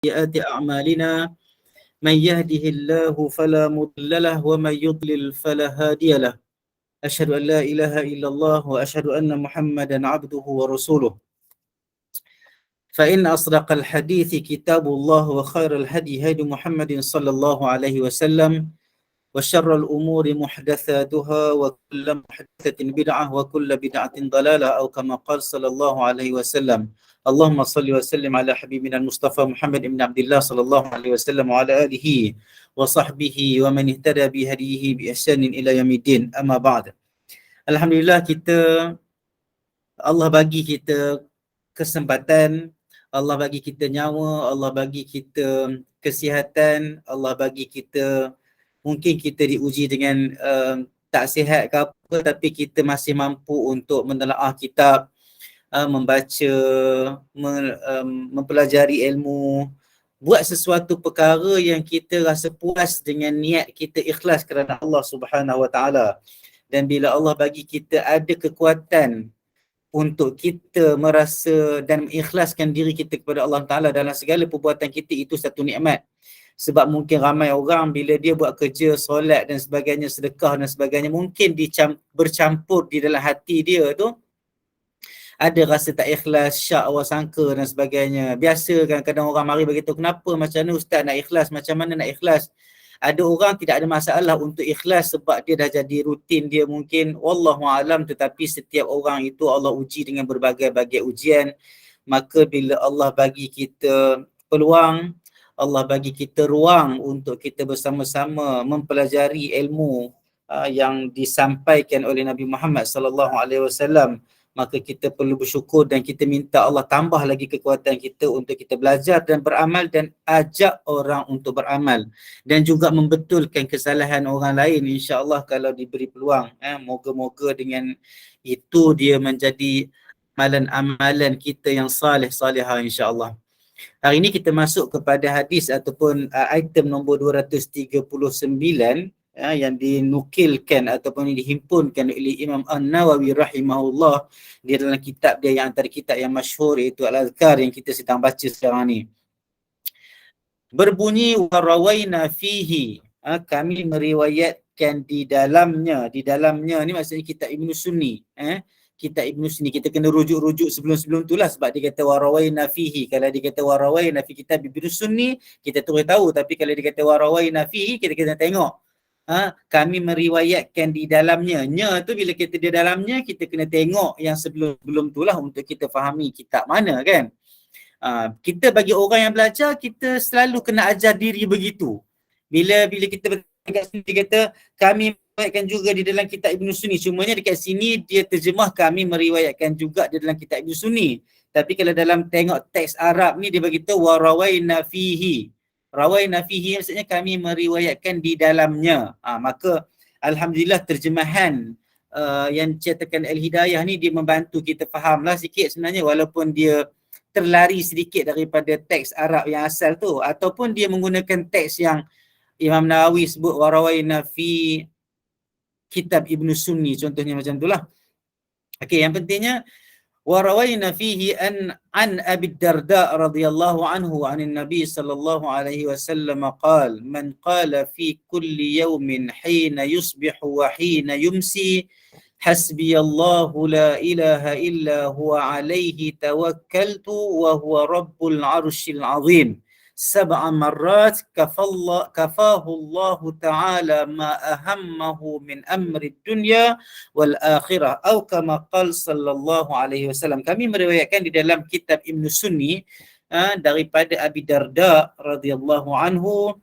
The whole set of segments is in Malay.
سيئات أعمالنا من يهده الله فلا مضل له ومن يضلل فلا هادي له أشهد أن لا إله إلا الله وأشهد أن محمدا عبده ورسوله فإن أصدق الحديث كتاب الله وخير الهدي هدي محمد صلى الله عليه وسلم وشر الأمور محدثاتها وكل محدثة بدعة وكل بدعة ضلالة أو كما قال صلى الله عليه وسلم اللهم صل وسلم على حبيبنا المصطفى محمد بن عبد الله صلى الله عليه وسلم وعلى آله وصحبه ومن اهتدى بهديه بإحسان إلى يوم الدين أما بعد. Alhamdulillah Allah bagi kita kesempatan, Allah bagi kita nyawa, Allah bagi kita kesihatan, Allah bagi kita, mungkin kita diuji dengan tak sihat ke apa, tapi kita masih mampu untuk menelaah kitab, membaca, mempelajari ilmu, buat sesuatu perkara yang kita rasa puas dengan niat kita ikhlas kerana Allah Subhanahu Wa Taala. Dan bila Allah bagi kita ada kekuatan untuk kita merasa dan mengikhlaskan diri kita kepada Allah Ta'ala dalam segala perbuatan kita, itu satu nikmat. Sebab mungkin ramai orang bila dia buat kerja, solat dan sebagainya, sedekah dan sebagainya, mungkin bercampur di dalam hati dia tu ada rasa tak ikhlas, syak, awal sangka dan sebagainya. Biasa kadang-kadang orang mari beritahu, kenapa macam mana ustaz nak ikhlas, macam mana nak ikhlas. Ada orang tidak ada masalah untuk ikhlas sebab dia dah jadi rutin dia mungkin, wallahualam, tetapi setiap orang itu Allah uji dengan berbagai-bagai ujian. Maka bila Allah bagi kita peluang, Allah bagi kita ruang untuk kita bersama-sama mempelajari ilmu yang disampaikan oleh Nabi Muhammad sallallahu alaihi wasallam, maka kita perlu bersyukur dan kita minta Allah tambah lagi kekuatan kita untuk kita belajar dan beramal dan ajak orang untuk beramal dan juga membetulkan kesalahan orang lain, insya-Allah kalau diberi peluang. Moga-moga dengan itu dia menjadi amalan-amalan kita yang salih-salihah, insya-Allah. Hari ini kita masuk kepada hadis ataupun item nombor 239 yang dinukilkan ataupun dihimpunkan oleh Imam An-Nawawi rahimahullah di dalam kitab dia yang antara kitab yang masyhur, iaitu Al-Azkar yang kita sedang baca sekarang ni. Berbunyi warawaina fihi, kami meriwayatkan di dalamnya ni maksudnya kitab Ibnu Sunni. Kitab Ibnu Sunni kita kena rujuk-rujuk sebelum-sebelum tu lah, sebab dia kata warawaina fihi. Kalau dia kata warawaina fi kitab Ibnu Sunni, kita terus tahu, tapi kalau dia kata warawaina fihi, kita kena tengok. Kami meriwayatkan di dalamnya. Nya tu bila kita di dalamnya, kita kena tengok yang sebelum-sebelum tu lah untuk kita fahami kitab mana kan. Kita bagi orang yang belajar, kita selalu kena ajar diri begitu. Bila kita dekat sini dia kata kami meriwayatkan juga di dalam kitab Ibnu Sunni, cumanya dekat sini dia terjemah kami meriwayatkan juga di dalam kitab Ibnu Sunni. Tapi kalau dalam tengok teks Arab ni dia beritahu warawaina fihi. Rawaina fihi maksudnya kami meriwayatkan di dalamnya. Maka alhamdulillah terjemahan yang cetakan Al-Hidayah ni dia membantu kita fahamlah sikit sebenarnya, walaupun dia terlari sedikit daripada teks Arab yang asal tu, ataupun dia menggunakan teks yang Imam Nawawi sebut warawaina fi kitab Ibnu Sunni, contohnya macam itulah. Okey, yang pentingnya وروينا فيه عن أبي الدرداء رضي الله عنه عن النبي صلى الله عليه وسلم قال من قال في كل يوم حين يصبح وحين يمسي حسبي الله لا إله إلا هو عليه توكلت وهو رب العرش العظيم 7 مرات كفاه الله تعالى ما أهمه من أمر الدنيا والآخرة أو كما قال صلى الله عليه وسلم. Kami meriwayatkan di dalam kitab Ibnu Sunni daripada Abi Darda radhiyallahu anhu,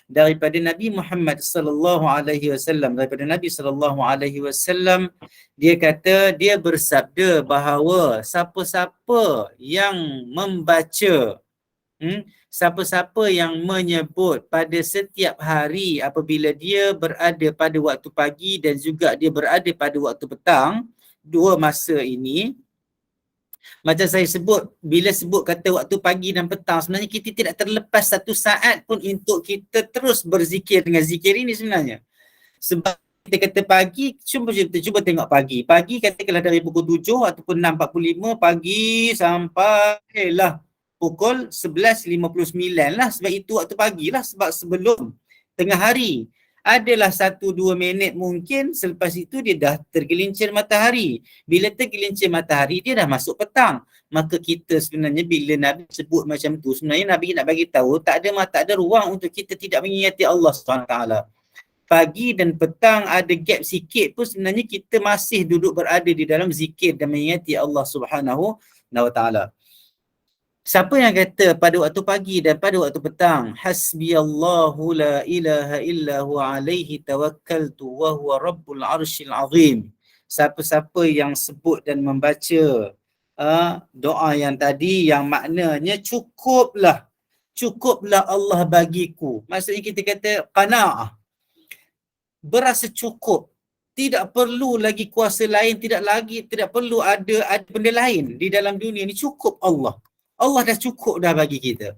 daripada Nabi Muhammad sallallahu alaihi wasallam, daripada Nabi sallallahu alaihi wasallam, dia kata, dia bersabda bahawa siapa-siapa yang membaca, siapa-siapa yang menyebut pada setiap hari apabila dia berada pada waktu pagi dan juga dia berada pada waktu petang, dua masa ini, macam saya sebut, bila sebut kata waktu pagi dan petang, sebenarnya kita tidak terlepas satu saat pun untuk kita terus berzikir dengan zikir ini sebenarnya. Sebab kita kata pagi, cuba tengok pagi. Pagi katakanlah dari pukul 7 ataupun 6.45 pagi sampai lah pukul 11.59 lah, sebab itu waktu pagi lah, sebab sebelum tengah hari. Adalah 1-2 minit mungkin, selepas itu dia dah tergelincir matahari. Bila tergelincir matahari, dia dah masuk petang. Maka kita sebenarnya bila Nabi sebut macam tu, sebenarnya Nabi nak bagi tahu tak ada ruang untuk kita tidak mengingati Allah SWT. Pagi dan petang ada gap sikit pun sebenarnya kita masih duduk berada di dalam zikir dan mengingati Allah Subhanahu wa taala. Siapa yang kata pada waktu pagi dan pada waktu petang, hasbiyallahu la ilaha illa huwa alaihi tawakkaltu wa huwa rabbul arsyil azim. Siapa-siapa yang sebut dan membaca doa yang tadi, yang maknanya cukuplah Allah bagiku. Maksudnya kita kata qanaah, berasa cukup, tidak perlu lagi kuasa lain, tidak perlu ada benda lain di dalam dunia ni, cukup Allah dah cukup dah bagi kita.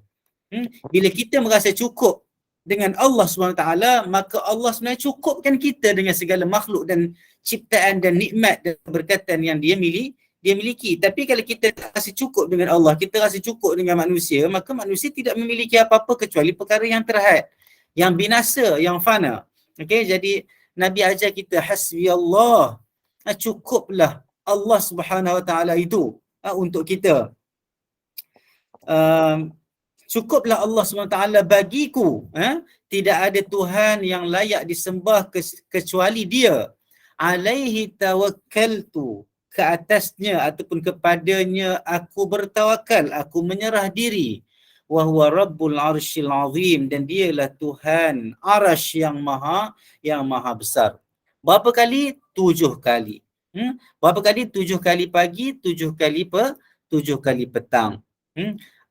Bila kita merasa cukup dengan Allah SWT, maka Allah sebenarnya cukupkan kita dengan segala makhluk dan ciptaan dan nikmat dan keberkatan yang dia miliki. Tapi kalau kita tak rasa cukup dengan Allah, kita rasa cukup dengan manusia, maka manusia tidak memiliki apa-apa kecuali perkara yang terhad, yang binasa, yang fana. Okey, jadi Nabi ajar kita hasbiyallah, cukuplah Allah Subhanahu wa taala itu untuk kita. Cukuplah Allah SWT bagiku. Tidak ada Tuhan yang layak disembah kecuali Dia. Alaihi tawakkaltu, ke atasnya ataupun kepadanya aku bertawakal, aku menyerah diri. Wa huwa rabbul arsyil azim, dan Dialah Tuhan arasy yang maha besar. Berapa kali? 7 kali. Berapa kali? 7 kali pagi, 7 kali petang.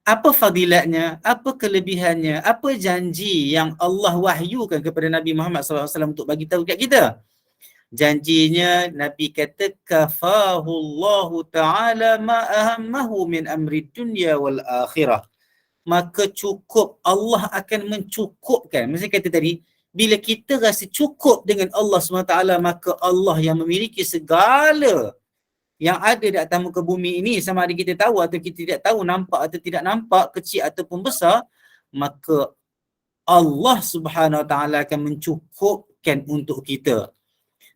Apa fadilatnya? Apa kelebihannya? Apa janji yang Allah wahyukan kepada Nabi Muhammad SAW untuk bagi tahu kat kita? Janjinya, Nabi kata kafahullahu ta'ala ma ahammahu min amri dunya wal akhirah. Maka cukup, Allah akan mencukupkan. Maksudnya kata tadi, bila kita rasa cukup dengan Allah SWT, maka Allah yang memiliki segala yang ada di atas muka bumi ini, sama ada kita tahu atau kita tidak tahu, nampak atau tidak nampak, kecil ataupun besar, maka Allah Subhanahu Wa Taala akan mencukupkan untuk kita.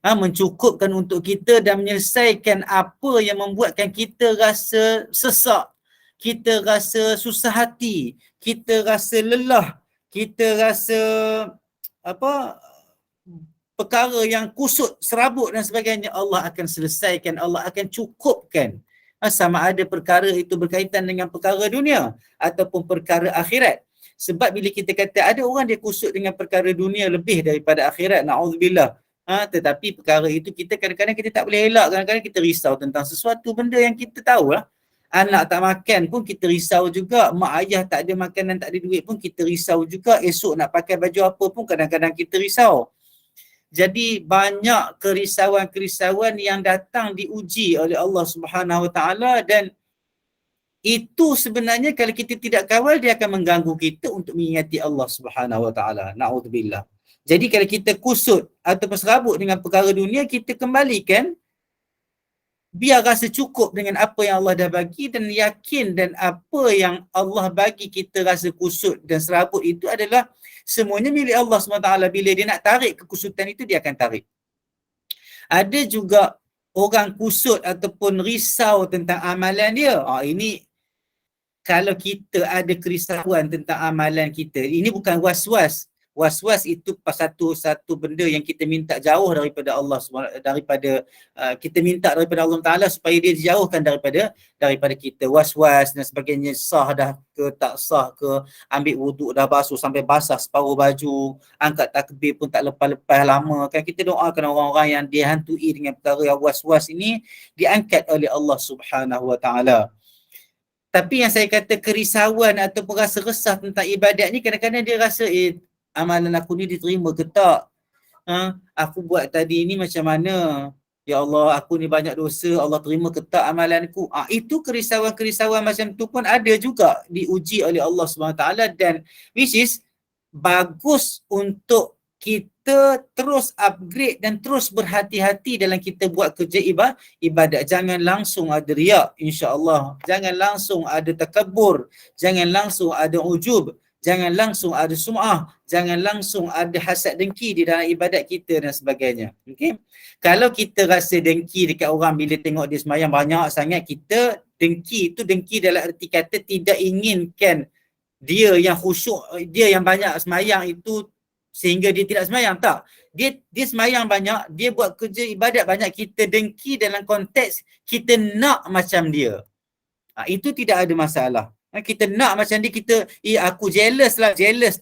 Mencukupkan untuk kita dan menyelesaikan apa yang membuatkan kita rasa sesak, kita rasa susah hati, kita rasa lelah, kita rasa perkara yang kusut, serabut dan sebagainya. Allah akan selesaikan, Allah akan cukupkan. Sama ada perkara itu berkaitan dengan perkara dunia ataupun perkara akhirat. Sebab bila kita kata ada orang dia kusut dengan perkara dunia lebih daripada akhirat, na'udzubillah. Tetapi perkara itu kita kadang-kadang kita tak boleh elak. Kadang-kadang kita risau tentang sesuatu benda yang kita tahu lah. Anak tak makan pun kita risau juga. Mak ayah tak ada makanan, tak ada duit pun kita risau juga. Esok nak pakai baju apa pun kadang-kadang kita risau. Jadi banyak kerisauan-kerisauan yang datang diuji oleh Allah Subhanahu Wa Taala, dan itu sebenarnya kalau kita tidak kawal, dia akan mengganggu kita untuk mengingati Allah Subhanahu Wa Taala. Na'udzubillah. Jadi kalau kita kusut atau serabut dengan perkara dunia, kita kembalikan, biar rasa cukup dengan apa yang Allah dah bagi dan yakin, dan apa yang Allah bagi kita rasa kusut dan serabut itu adalah semuanya milik Allah SWT. Bila dia nak tarik kekusutan itu, dia akan tarik. Ada juga orang kusut ataupun risau tentang amalan dia. Ini kalau kita ada kerisauan tentang amalan kita, ini bukan was-was. Was-was itu satu benda yang kita minta jauh daripada Allah, kita minta daripada Allah Ta'ala supaya dia dijauhkan daripada kita. Was-was dan sebagainya, sah dah ke tak sah ke, ambil wuduk dah basuh sampai basah separuh baju, angkat takbir pun tak lepas-lepas lama. Kan kita doakan orang-orang yang dihantui dengan perkara yang was-was ini, diangkat oleh Allah Subhanahu Wa Ta'ala. Tapi yang saya kata kerisauan ataupun rasa resah tentang ibadat ni, kadang-kadang dia rasa amalan aku ni diterima ke tak? Aku buat tadi ni macam mana? Ya Allah, aku ni banyak dosa, Allah terima ke tak amalanku? Itu kerisauan-kerisauan macam tu pun ada juga diuji oleh Allah SWT, dan which is bagus untuk kita terus upgrade dan terus berhati-hati dalam kita buat kerja ibadat. Jangan langsung ada riak, insya-Allah. Jangan langsung ada takabur, jangan langsung ada ujub, jangan langsung ada sum'ah, jangan langsung ada hasad dengki di dalam ibadat kita dan sebagainya. Okey. Kalau kita rasa dengki dekat orang bila tengok dia sembahyang banyak sangat, kita dengki itu dengki dalam erti kata tidak inginkan dia yang khusyuk, dia yang banyak sembahyang itu sehingga dia tidak sembahyang. Tak. Dia sembahyang banyak, dia buat kerja ibadat banyak, kita dengki dalam konteks kita nak macam dia. Itu tidak ada masalah. Kita nak macam dia, kita aku jealous lah, jealous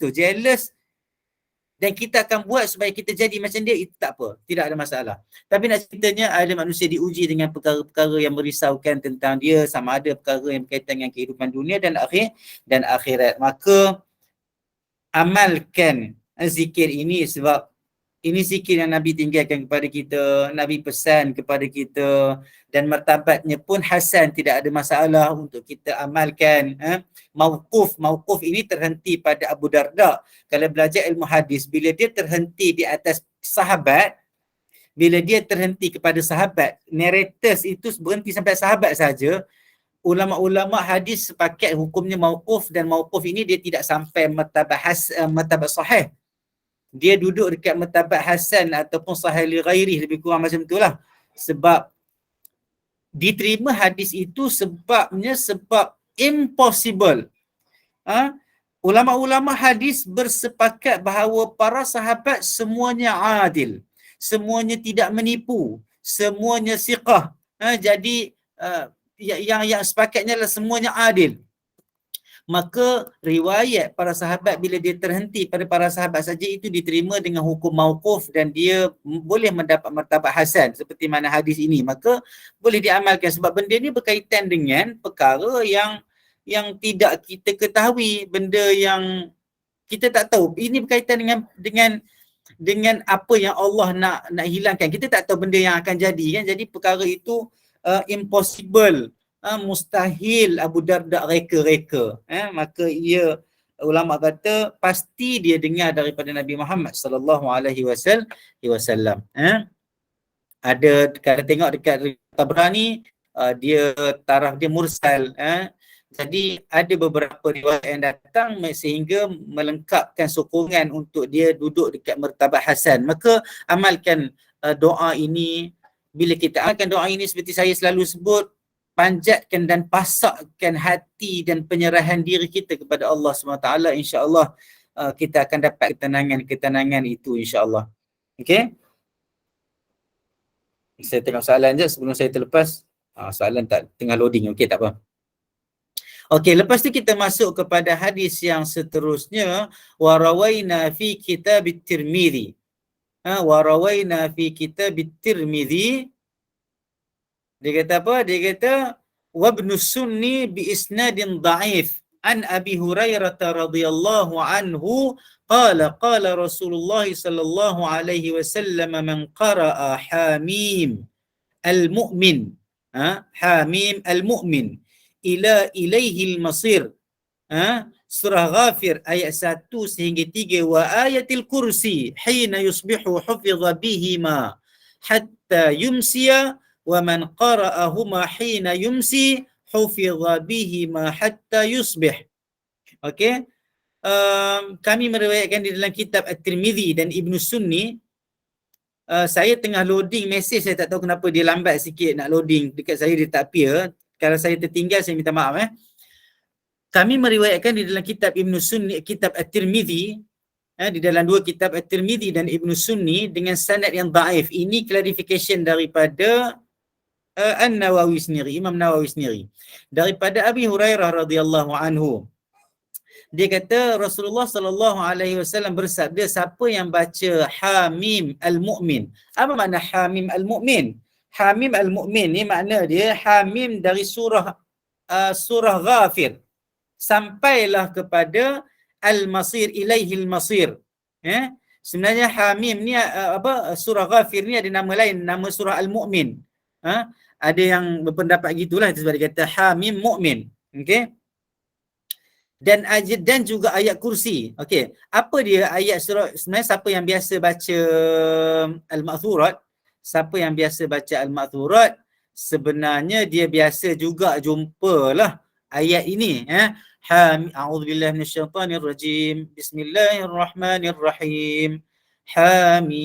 dan kita akan buat supaya kita jadi macam dia, itu tak apa, tidak ada masalah. Tapi nak ceritanya ada manusia diuji dengan perkara-perkara yang merisaukan tentang dia, sama ada perkara yang berkaitan dengan kehidupan dunia dan akhirat. Maka amalkan zikir ini, sebab ini zikir yang Nabi tinggalkan kepada kita, Nabi pesan kepada kita, dan martabatnya pun hasan, tidak ada masalah untuk kita amalkan. Mauquf ini terhenti pada Abu Darda. Kalau belajar ilmu hadis, bila dia terhenti di atas sahabat, bila dia terhenti kepada sahabat, narrators itu berhenti sampai sahabat saja, ulama-ulama hadis sepakat hukumnya mauquf, dan mauquf ini dia tidak sampai martabat sahih. Dia duduk dekat martabat hasan ataupun sahih li ghairi, lebih kurang macam itulah. Sebab diterima hadis itu sebab impossible. Ulama-ulama hadis bersepakat bahawa para sahabat semuanya adil, semuanya tidak menipu, semuanya siqah. Jadi yang sepakatnya adalah semuanya adil. Maka riwayat para sahabat bila dia terhenti pada para sahabat saja itu diterima dengan hukum mauquf, dan dia boleh mendapat martabat hasan seperti mana hadis ini. Maka boleh diamalkan sebab benda ni berkaitan dengan perkara yang tidak kita ketahui, benda yang kita tak tahu. Ini berkaitan dengan apa yang Allah nak hilangkan. Kita tak tahu benda yang akan jadi kan. Jadi perkara itu impossible. Mustahil Abu Darda reka-reka. Maka ulama kata pasti dia dengar daripada Nabi Muhammad sallallahu alaihi wasallam. Ada kalau tengok dekat Tabrani, dia taraf dia mursal. Jadi ada beberapa riwayat yang datang sehingga melengkapkan sokongan untuk dia duduk dekat martabat hasan. Maka amalkan doa ini. Bila kita amalkan doa ini, seperti saya selalu sebut, panjatkan dan pasakkan hati dan penyerahan diri kita kepada Allah SWT. InsyaAllah kita akan dapat ketenangan itu insyaAllah. Okay? Saya tengok soalan je sebelum saya terlepas. Soalan tak tengah loading. Okay, tak apa. Okay, lepas tu kita masuk kepada hadis yang seterusnya. Warawaina fi kitab at-Tirmidzi. Warawaina fi kitab at-Tirmidzi. Dia kata apa? Dia kata wabnu sunni bi isnadin dha'if an Abi Hurairah radhiyallahu anhu qala Rasulullah sallallahu alaihi wasallam man qara'a Hamim al-Mu'min Hamim al-Mu'min ilaihi al-masir surah Ghafir ayat 1 sehingga 3 wa ayatil kursi hina yusbihu hufidha bihima hatta yumsiya wa man qara'ahuma hina yumsi hufidha bihima hatta yusbih. Okey. Kami meriwayatkan di dalam kitab At-Tirmidzi dan Ibnu Sunni. Saya tengah loading mesej, saya tak tahu kenapa dia lambat sikit nak loading dekat saya, dia tak appear. Kalau saya tertinggal saya minta maaf. Kami meriwayatkan di dalam kitab Ibnu Sunni, kitab At-Tirmidzi, di dalam dua kitab At-Tirmidzi dan Ibnu Sunni dengan sanad yang dhaif. Ini clarification daripada An-Nawawi sendiri, Imam Nawawi sendiri. Daripada Abi Hurairah radhiyallahu anhu. Dia kata Rasulullah sallallahu alaihi wasallam bersabda, siapa yang baca Hamim al-Mu'min. Apa makna Hamim al-Mu'min? Hamim al-Mu'min ni makna dia Hamim dari surah Ghafir sampailah kepada al-Masir, ilaihi al-Masir. Sebenarnya Hamim ni surah Ghafir ni ada nama lain, nama surah al-Mu'min. Ada yang berpendapat gitulah, sebab dia kata Hamim Mu'min. Okey. dan juga ayat kursi. Okey, apa dia ayat surah? Sebenarnya siapa yang biasa baca Al-Ma'thurat, siapa yang biasa baca Al-Ma'thurat, sebenarnya dia biasa juga jumpalah ayat ini, a'udzubillahi minasyaitonirrajim. Bismillahirrahmanirrahim. Hamim.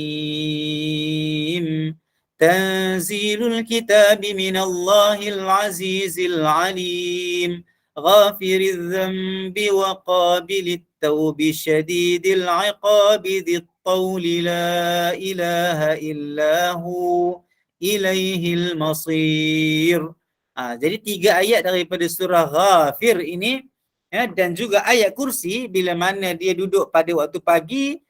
Tanzilul kitabi minallahil azizil alim. غافر الذنب وقابل التوب شديد العقاب ذي الطول لا إله إلا هو إليه المصير. Jadi 3 ayat daripada surah Ghafir ini, dan juga ayat kursi, bila mana dia duduk pada waktu pagi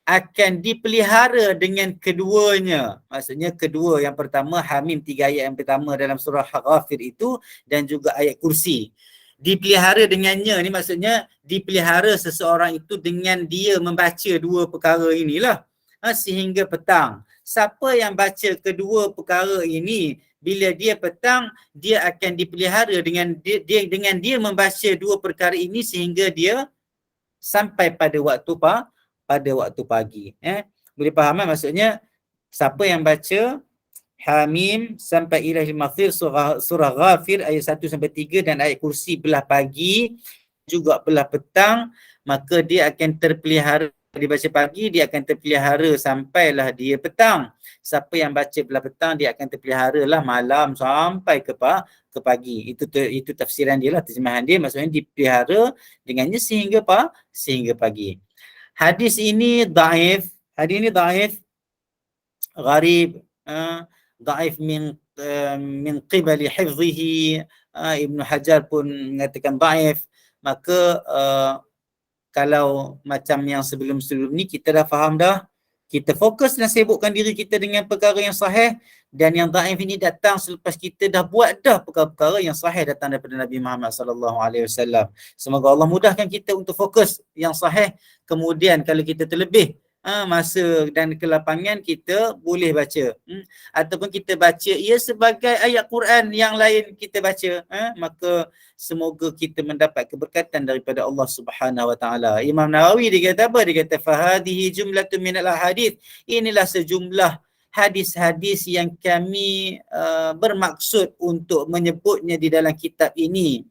akan dipelihara dengan keduanya. Maksudnya kedua, yang pertama Hamim, 3 ayat yang pertama dalam surah Ghafir itu, dan juga ayat kursi. Dipelihara dengannya ni maksudnya dipelihara seseorang itu dengan dia membaca 2 perkara inilah, sehingga petang. Siapa yang baca kedua perkara ini bila dia petang, dia akan dipelihara dengan dia membaca 2 perkara ini sehingga dia sampai pada waktu pagi. Boleh faham maksudnya? Siapa yang baca Hamim sampai ilahil maghfir, surah Ghafir ayat 1 sampai 3 dan ayat kursi belah pagi juga belah petang, maka dia akan terpelihara. Dia baca pagi, dia akan terpelihara sampailah dia petang. Siapa yang baca belah petang, dia akan terpelihara lah malam sampai ke pagi. Itu tafsiran dia lah, terjemahan dia, maksudnya dipelihara dengannya sehingga pagi. Hadis ini dhaif, gharib, dhaif min qibali hifzihi. Ibn Hajar pun mengatakan dhaif. Maka kalau macam yang sebelum-sebelum ni kita dah faham dah, kita fokus dan sibukkan diri kita dengan perkara yang sahih, dan yang dhaif ini datang selepas kita dah buat dah perkara-perkara yang sahih datang daripada Nabi Muhammad sallallahu alaihi wasallam. Semoga Allah mudahkan kita untuk fokus yang sahih. Kemudian kalau kita terlebih masa dan kelapangan, kita boleh baca, ataupun kita baca ia sebagai ayat Quran yang lain kita baca, maka semoga kita mendapat keberkatan daripada Allah Subhanahu wa taala. Imam Nawawi dia kata apa? Dia kata fahadhihi jumlatun minal ahadits. Inilah sejumlah hadis-hadis yang kami bermaksud untuk menyebutnya di dalam kitab ini.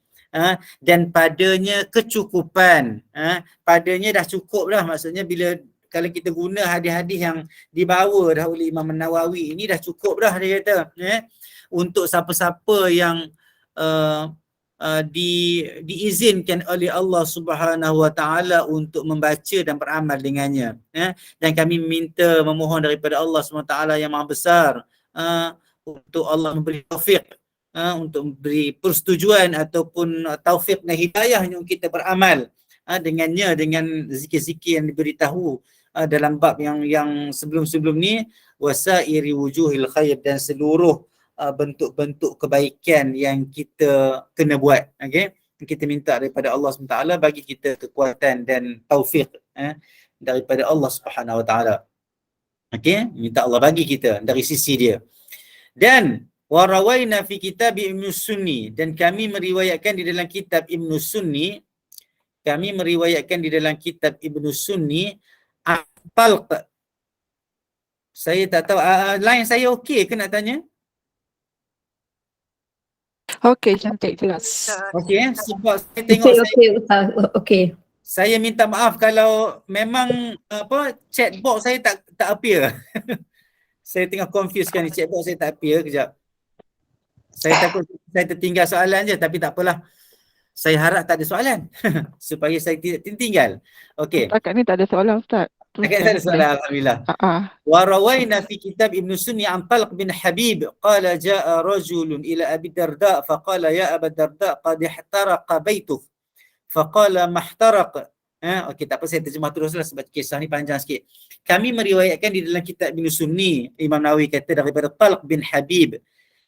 Dan padanya kecukupan, padanya dah cukup dah. Maksudnya bila kalau kita guna hadis-hadis yang dibawa dah oleh Imam Nawawi ini dah cukup dah, dia kata, untuk siapa-siapa yang diizinkan oleh Allah Subhanahu wa taala untuk membaca dan beramal dengannya, dan kami memohon daripada Allah Subhanahu wa taala yang Maha Besar, untuk Allah memberi taufik, untuk memberi persetujuan ataupun taufik dan hidayah untuk kita beramal dengannya, dengan zikir-zikir yang diberitahu dalam bab yang sebelum-sebelum ni, wasairi wujuhil khair, dan seluruh bentuk-bentuk kebaikan yang kita kena buat. Okey, kita minta daripada Allah SWT bagi kita kekuatan dan taufik daripada Allah Subhanahu wa taala. Okey, minta Allah bagi kita dari sisi dia. Dan warawaina fi kitab Ibnu Sunni, dan kami meriwayatkan di dalam kitab Ibnu Sunni, Talq. Saya tak tahu, line saya okey ke nak tanya? Okey, cantik, jelas. Okey, sebab saya tengok okey. Saya minta maaf kalau memang chat box saya tak appear. Saya tengah confuse kan ni, chat box saya tak appear. Kejap. Saya takut saya tertinggal soalan je, tapi tak apalah. Saya harap tak ada soalan supaya saya tidak tertinggal. Okey. Setakat ni tak ada soalan, Ustaz. Setakat tak ada soalan, alhamdulillah. Wa rawaina fi kitab Ibn Sunni an Talq bin Habib qala jaa rajulun ila Abi Darda faqala ya Aba Darda qad ihtaraqa baytuk faqala mahtaraq. Okey, tak apa, saya terjemah teruslah sebab kisah ni panjang sikit. Kami meriwayatkan di dalam kitab Ibn Sunni, Imam Nawawi kata daripada Talq bin Habib.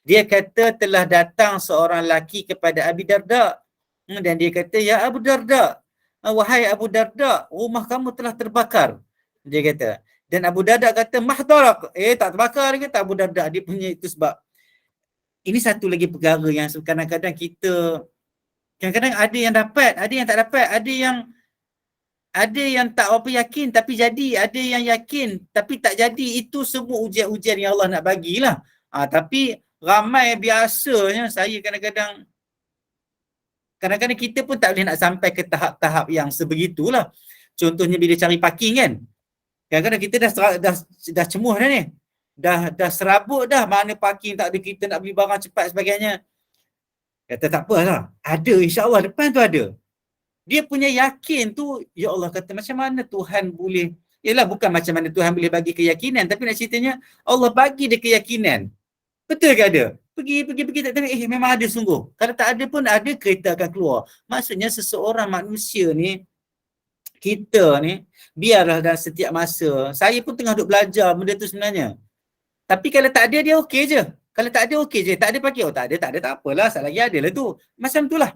Dia kata telah datang seorang lelaki kepada Abi Darda, dan dia kata, ya Abu Darda, wahai Abu Darda, rumah kamu telah terbakar. Dia kata. Dan Abu Darda kata, mahtarak. Tak terbakar, dia kata Abu Darda. Dia punya itu sebab. Ini satu lagi perkara yang kadang-kadang kita Kadang-kadang ada yang dapat, ada yang tak dapat, ada yang tak apa yakin tapi jadi, ada yang yakin tapi tak jadi. Itu semua ujian-ujian yang Allah nak bagilah. Tapi ramai biasanya saya kadang-kadang kita pun tak boleh nak sampai ke tahap-tahap yang sebegitulah. Contohnya bila cari parking kan. Kadang-kadang kita dah cemuh dah ni. Dah serabut dah, mana parking tak ada, kita nak beli barang cepat sebagainya. Kata tak apalah. Ada, insya-Allah depan tu ada. Dia punya yakin tu, ya Allah kata macam mana Tuhan boleh, yalah bukan macam mana Tuhan boleh bagi keyakinan, tapi nak ceritanya Allah bagi dia keyakinan. Betul ke ada? Pergi tak tengok, memang ada sungguh. Kalau tak ada pun ada kereta akan keluar. Maksudnya seseorang manusia ni, kita ni, biarlah dalam setiap masa, saya pun tengah duk belajar benda tu sebenarnya. Tapi kalau tak ada, dia okey je. Kalau tak ada, okey je. Tak ada pakai, tak ada, tak apalah. Saat lagi ada lah tu. Macam tu lah.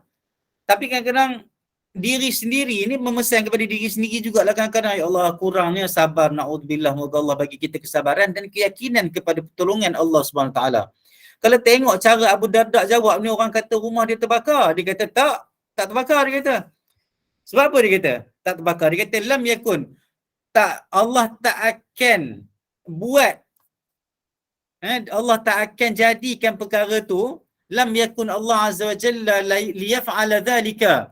Tapi kadang-kadang diri sendiri ni memesan kepada diri sendiri jugalah kadang-kadang, ya Allah kurangnya sabar, na'udzubillah, moga Allah bagi kita kesabaran dan keyakinan kepada pertolongan Allah SWT. Kalau tengok cara Abu Darda jawab ni, orang kata rumah dia terbakar, dia kata tak terbakar, dia kata. Sebab apa dia kata tak terbakar? Dia kata lam yakun, Allah tak akan buat, Allah tak akan jadikan perkara tu, lam yakun Allah Azza wa Jalla liyaf'ala dhalika.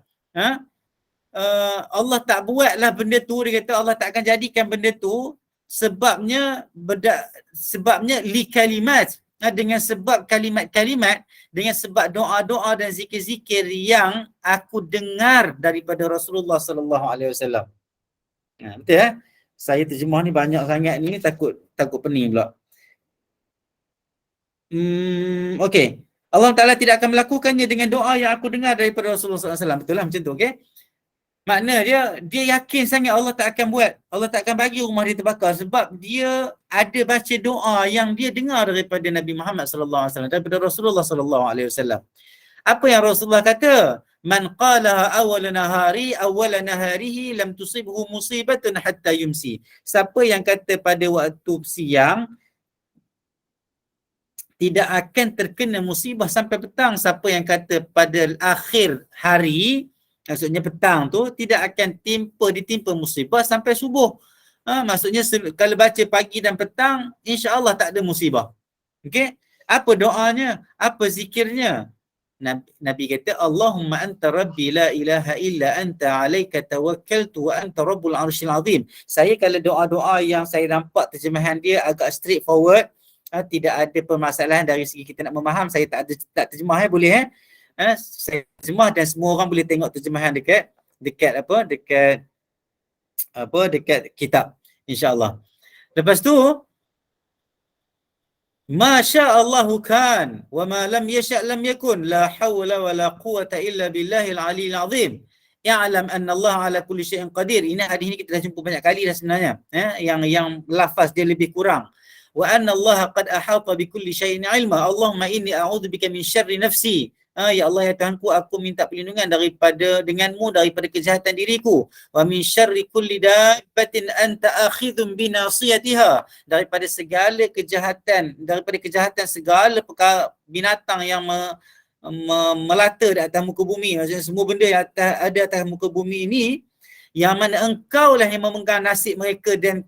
Allah tak buatlah benda tu, dia kata Allah tak akan jadikan benda tu sebabnya li kalimat, dengan sebab kalimat-kalimat, dengan sebab doa-doa dan zikir-zikir yang aku dengar daripada Rasulullah sallallahu alaihi wasallam. Betul Saya terjemah ni banyak sangat ni, takut pening pula. Okey. Allah Ta'ala tidak akan melakukannya dengan doa yang aku dengar daripada Rasulullah SAW. Betul lah macam tu, okey? Makna dia yakin sangat Allah tak akan buat, Allah tak akan bagi rumah dia terbakar sebab dia ada baca doa yang dia dengar daripada Nabi Muhammad sallallahu alaihi wasallam, daripada Rasulullah sallallahu alaihi wasallam. Apa yang Rasulullah kata? Man qalaha awwala naharihi lam tusibhu musibatun hatta yumsi. Siapa yang kata pada waktu siang tidak akan terkena musibah sampai petang. Siapa yang kata pada akhir hari, maksudnya petang tu, tidak akan ditimpa musibah sampai subuh. Maksudnya kalau baca pagi dan petang, insya-Allah tak ada musibah. Okey? Apa doanya? Apa zikirnya? Nabi kata, Allahumma anta rabbi la ilaha illa anta alaika tawakkaltu wa anta rabbul arsyil azim. Saya kalau doa-doa yang saya nampak terjemahan dia agak straightforward, tidak ada permasalahan dari segi kita nak memaham, saya tak terjemah boleh saya terjemah dan semua orang boleh tengok terjemahan dekat kitab, insya-Allah. Lepas tu Masya'allahu kan wa ma lam yasha' lam yakun, la hawla wa la quwata illa billahil aliyyil azim. Ya'lam anna Allah ala kulli syai'in qadir. Ini hadis ni kita dah jumpa banyak kali dah sebenarnya. Yang lafaz dia lebih kurang. Wa anna Allah qad ahata bi kulli syai'in ilma. Allahumma inni a'udzubika min syarri nafsi. Ya Allah ya Tuhanku, aku minta perlindungan denganmu daripada kejahatan diriku. Wa min syarri kulli dabbatin anta akhidhun bi nasiyatiha. Daripada kejahatan segala perkara binatang yang melata di atas muka bumi. Maksudnya semua benda yang ada atas muka bumi ini, yang mana engkau lah yang memegang nasib mereka dan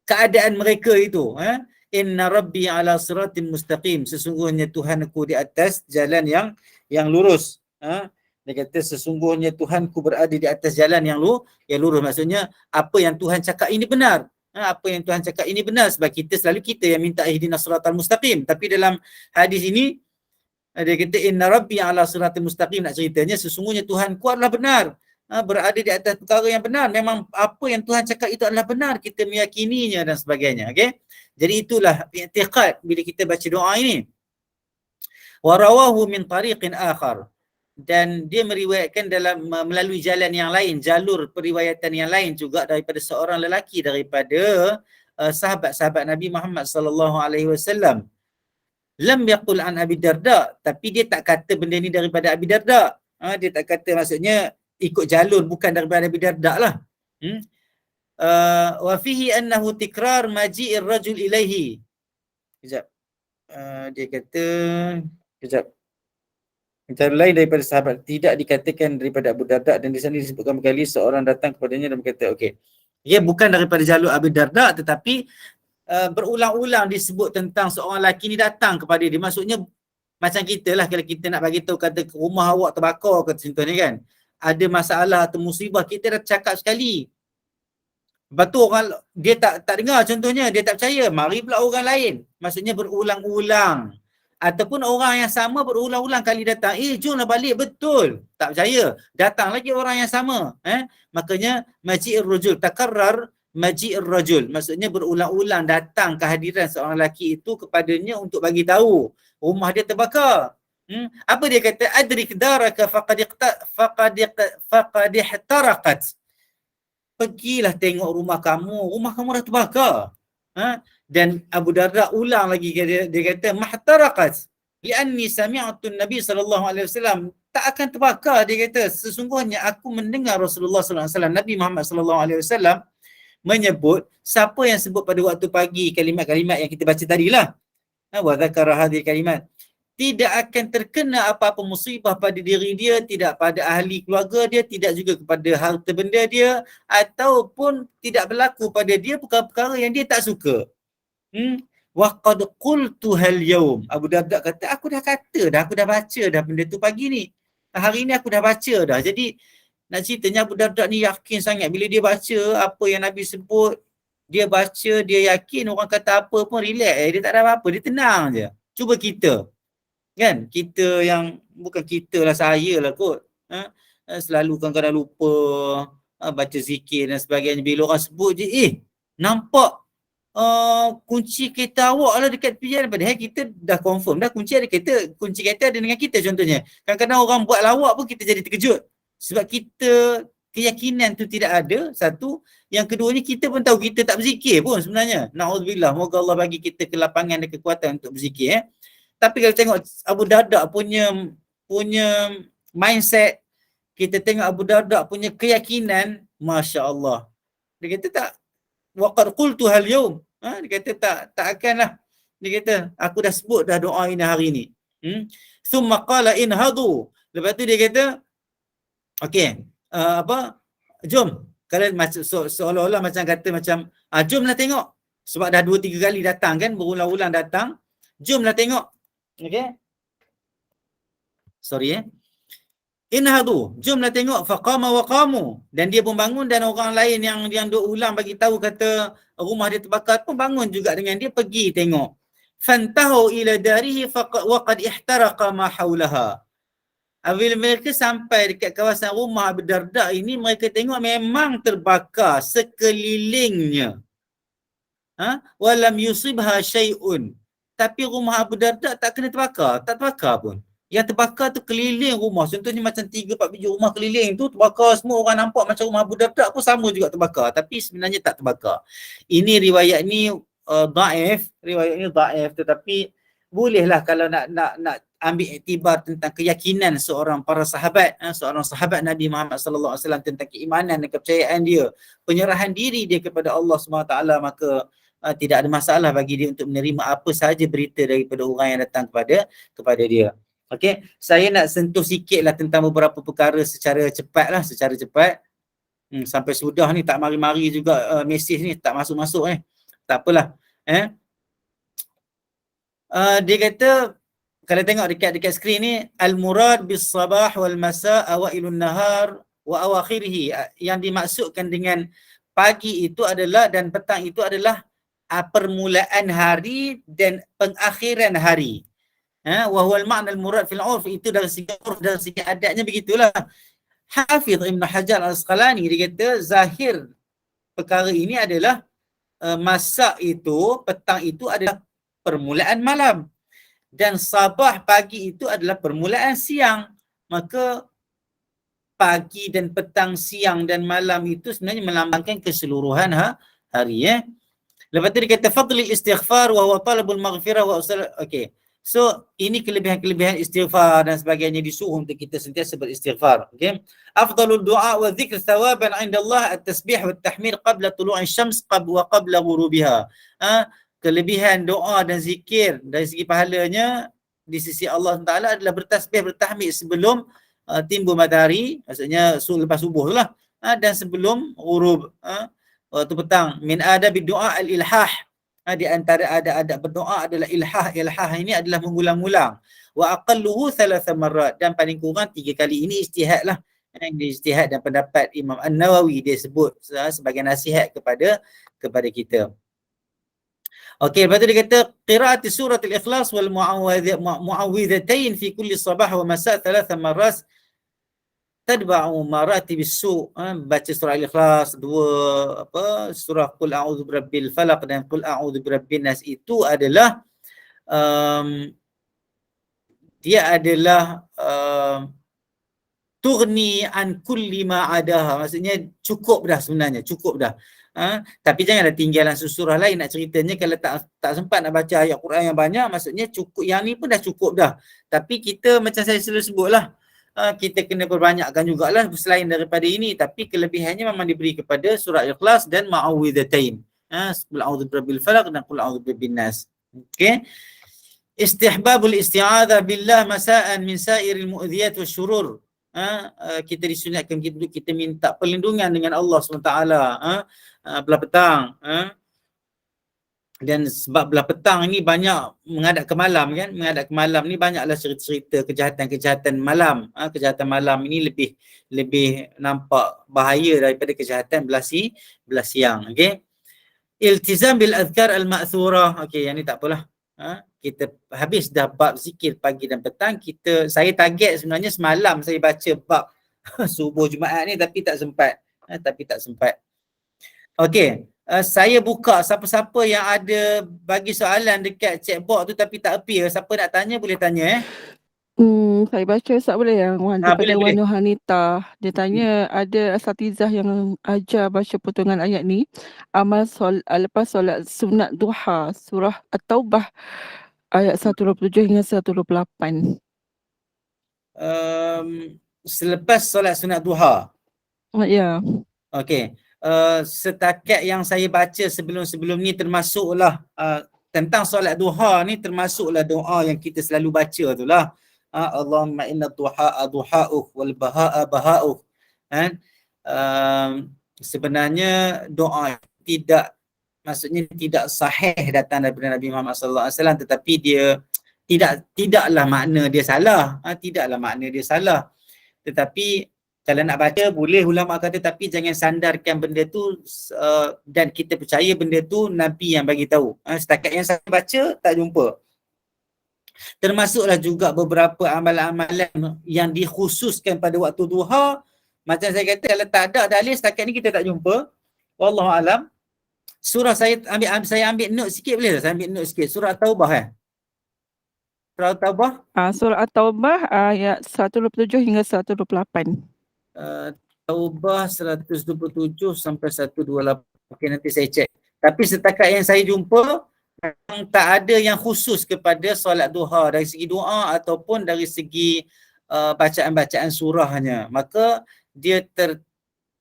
keadaan mereka itu. Inna rabbi ala siratin mustaqim. Sesungguhnya Tuhanku di atas jalan yang lurus. Dia kata sesungguhnya Tuhanku berada di atas jalan yang lurus. Maksudnya apa yang Tuhan cakap ini benar. Apa yang Tuhan cakap ini benar, sebab selalu kita yang minta ihdinas siratal mustaqim. Tapi dalam hadis ini dia kata inna rabbi ala siratin mustaqim, nak ceritanya sesungguhnya Tuhanku adalah benar, berada di atas perkara yang benar. Memang apa yang Tuhan cakap itu adalah benar, kita meyakininya dan sebagainya. Okey, jadi itulah i'tiqad bila kita baca doa ini. Wa rawahu min tariqin akhar, dan dia meriwayatkan melalui jalan yang lain, jalur periwayatan yang lain juga daripada seorang lelaki daripada sahabat-sahabat Nabi Muhammad sallallahu alaihi wasallam. Lam yaqul an Abi Darda, tapi dia tak kata benda ni daripada Abi Darda. Dia tak kata, maksudnya ikut jalur bukan daripada Abi Darda lah. Wa fihi annahu tikrar maji'ir rajul ilaihi. Sekejap. Dia kata, kejap. Cara lain daripada sahabat tidak dikatakan daripada Abu Darda, dan di sana disebutkan berkali seorang datang kepadanya dan berkata, okey. Ia bukan daripada jalur Abu Darda, tetapi berulang-ulang disebut tentang seorang lelaki ni datang kepada dia. Maksudnya macam kita lah, kalau kita nak bagi tahu kata rumah awak terbakar kata contohnya kan. Ada masalah atau musibah, kita dah cakap sekali. Lepas tu orang dia tak dengar contohnya, dia tak percaya, mari pula orang lain. Maksudnya berulang-ulang. Ataupun orang yang sama berulang-ulang kali datang, jomlah balik, betul. Tak percaya, datang lagi orang yang sama. Makanya maji'ir rajul, takarrar maji'ir rajul. Maksudnya berulang-ulang datang kehadiran seorang lelaki itu kepadanya untuk bagi tahu rumah dia terbakar. Apa dia kata? Adrik daraka faqad ihtaraqat. Pergilah tengok rumah kamu dah terbakar. Dan Abu Darda ulang lagi, dia kata mahtaraqat li'anni sami'tu Nabi sallallahu alaihi wasallam, tak akan terbakar, dia kata sesungguhnya aku mendengar Rasulullah sallallahu alaihi wasallam, Nabi Muhammad sallallahu alaihi wasallam menyebut, siapa yang sebut pada waktu pagi kalimat-kalimat yang kita baca tadilah, wa dzakara hadhihi kalimat, tidak akan terkena apa-apa musibah pada diri dia, tidak pada ahli keluarga dia, tidak juga kepada harta benda dia, ataupun tidak berlaku pada dia perkara-perkara yang dia tak suka. Wa qad qultu hal yaum. Abu Darda kata, aku dah kata dah, aku dah baca dah benda tu pagi ni. Hari ni aku dah baca dah. Jadi nak ceritanya Abu Darda ni yakin sangat bila dia baca apa yang Nabi sebut, dia baca, dia yakin orang kata apa pun relax, dia tak ada apa-apa, dia tenang je. Cuba kita, kan? Kita yang, bukan kita lah, saya lah kot. Selalu kadang-kadang lupa baca zikir dan sebagainya. Bila orang sebut je, nampak kunci kereta awak lah dekat tepi jalan, padahal kita dah confirm dah kunci kereta ada dengan kita contohnya. Kadang-kadang orang buat lawak pun kita jadi terkejut sebab kita keyakinan tu tidak ada. Satu, yang keduanya kita pun tahu kita tak berzikir pun sebenarnya. Na'udzubillah, moga Allah bagi kita kelapangan dan kekuatan untuk berzikir. Tapi kalau tengok Abu Darda punya mindset, kita tengok Abu Darda punya keyakinan, Masya Allah. Dia kata tak, waqad qultu hal yaum. Dia kata tak akanlah. Dia kata aku dah sebut dah doa ini hari ni. Thumma qala inhadu. Lepas tu dia kata okey, jom. Kalau seolah-olah macam kata macam jomlah tengok. Sebab dah 2-3 kali datang kan, berulang-ulang datang. Jomlah tengok. Okey. Sorry Inhadu, jomlah tengok. Faqama wa qamu, dan dia pun bangun, dan orang lain yang duk ulang bagi tahu kata rumah dia terbakar pun bangun juga dengan dia, pergi tengok. Fantahu ila darihi wa qad ihtaraqa ma haulaha. Bila mereka sampai dekat kawasan rumah Abu Darda ini, mereka tengok memang terbakar sekelilingnya. Walam yusibha syai'un. Tapi rumah Abu Darda tak kena terbakar, tak terbakar pun. Yang terbakar tu keliling rumah. Contohnya macam 3-4 biji rumah keliling tu terbakar semua, orang nampak macam rumah Abu Darda pun sama juga terbakar. Tapi sebenarnya tak terbakar. Ini riwayat ni daif, tetapi bolehlah kalau nak ambil iktibar tentang keyakinan seorang sahabat Nabi Muhammad sallallahu alaihi wasallam tentang keimanan dan kepercayaan dia, penyerahan diri dia kepada Allah Subhanahu taala, maka tidak ada masalah bagi dia untuk menerima apa sahaja berita daripada orang yang datang kepada dia. Okey, saya nak sentuh sikitlah tentang beberapa perkara secara cepat. Sampai sudah ni tak mari-mari juga mesej ni tak masuk-masuk Tak apalah. Dia kata, kalau tengok dekat skrin ni, al-murad bis sabah wal masa awailun nahar wa awakhirih. Yang dimaksudkan dengan pagi itu adalah dan petang itu adalah permulaan hari dan pengakhiran hari. Wa huwa al-ma'na al-murad fil 'urf, itu dari segi urf, dari segi adatnya begitulah. Hafiz Ibn Hajar Al-Asqalani dia kata zahir perkara ini adalah masa itu, petang itu adalah permulaan malam, dan sabah pagi itu adalah permulaan siang. Maka pagi dan petang, siang dan malam itu sebenarnya melambangkan keseluruhan hari. Lepas tu dia kata fadli istighfar wa huwa talabul maghfirah wa usal. Okey. So ini kelebihan-kelebihan istighfar dan sebagainya, disuruh untuk kita sentiasa beristighfar. Okey. Afdalul du'a wa dzikr thawaban 'inda Allah at-tasbih wa at-tahmid qabla tulu'i syams wa qabla ghurubiha. kelebihan doa dan zikir dari segi pahalanya di sisi Allah Taala adalah bertasbih, bertahmid sebelum timbul matahari, maksudnya lepas subuh lah, dan sebelum ghurub, waktu petang. Min adabi doa al-ilhah, di antara adab berdoa adalah ilhah. Ilhah ini adalah mengulang-ulang. Wa aqalluhu 3 marrat, dan paling kurang 3 kali. Ini ijtihad lah. Ini ijtihad dan pendapat Imam An-Nawawi, dia sebut sebagai nasihat kepada kita. Okey, lepas tu dia kata qiraat surah al-ikhlas wal muawwidhatain fi kulli sabah wa masa 3 marrat tadba'u maratib as-su'. Baca surah al-ikhlas, surah qul a'udzu birabbil falaq dan qul a'udzu birabbin nas, itu adalah dia adalah tughni an kulli ma adaha, maksudnya cukup dah sebenarnya, cukup dah. Tapi janganlah tinggalan surah lain. Nak ceritanya kalau tak sempat nak baca ayat Quran yang banyak, maksudnya cukup, yang ni pun dah cukup dah. Tapi kita macam saya selalu sebutlah, kita kena perbanyakkan jugalah selain daripada ini. Tapi kelebihannya memang diberi kepada surah Ikhlas dan Ma'awwidhatain. Qul a'udzu birabbil falaq dan qul a'udzu birabbin nas. Okey. Istihbabul isti'adzah billah masa'an min sa'iril mu'dhiyat wasyurur. Kita disunatkan kita minta perlindungan dengan Allah SWT belah petang. Dan sebab belah petang ni banyak menghadap ke malam kan, menghadap ke malam ni banyaklah cerita-cerita kejahatan-kejahatan malam. Kejahatan malam ini lebih nampak bahaya daripada kejahatan belah siang. Okey. Iltizam bil azkar al ma'thurah. Okey, yang ni tak apalah. Kita habis dah bab zikir pagi dan petang. Saya target sebenarnya semalam saya baca bab subuh Jumaat ni, tapi tak sempat. Okey. Saya buka siapa-siapa yang ada bagi soalan dekat chat box tu tapi tak appear. Siapa nak tanya boleh tanya. Saya baca Ustaz, boleh yang daripada boleh. Wan Hanita. Dia tanya ada asatizah yang ajar baca potongan ayat ni. Amal lepas solat sunat duha, surah At-Taubah ayat 127 hingga 128. Selepas solat sunat duha. Ya. Okey. Setakat yang saya baca sebelum ni termasuklah tentang solat duha ni, termasuklah doa yang kita selalu baca tu lah. Allahumma inna duha'a duha'uk wal baha'a baha'uk. Sebenarnya doa maksudnya tidak sahih datang daripada Nabi Muhammad sallallahu alaihi wasallam, tetapi dia tidaklah makna dia salah. Tetapi kalau nak baca boleh, ulama kata, tapi jangan sandarkan benda tu dan kita percaya benda tu Nabi yang bagi tahu. Setakat yang saya baca tak jumpa. Termasuklah juga beberapa amalan-amalan yang dikhususkan pada waktu duha. Macam saya kata, kalau tak ada dalil setakat ni kita tak jumpa. Wallahu alam. Surah saya ambil note sikit boleh tak? Saya ambil note sikit. Surah Taubah Surah Taubah. Surah At-Taubah ayat 127 hingga 128. Taubah 127 sampai 128. Okey, nanti saya cek. Tapi setakat yang saya jumpa, tak ada yang khusus kepada solat duha dari segi doa ataupun dari segi bacaan-bacaan surahnya. Maka dia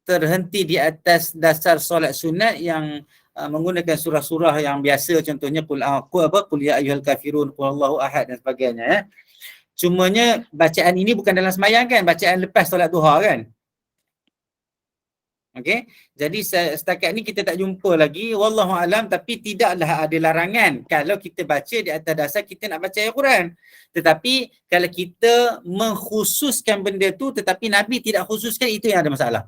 terhenti di atas dasar solat sunat yang menggunakan surah-surah yang biasa, contohnya qul ya ayyuhal kafirun, qul Allahu ahad dan sebagainya. Cumanya bacaan ini bukan dalam sembahyang kan, bacaan lepas solat duha kan. Okey. Jadi setakat ni kita tak jumpa lagi, wallahu alam, tapi tidaklah ada larangan kalau kita baca di atas dasar kita nak baca ayat Quran. Tetapi kalau kita mengkhususkan benda tu tetapi Nabi tidak khususkan, itu yang ada masalah.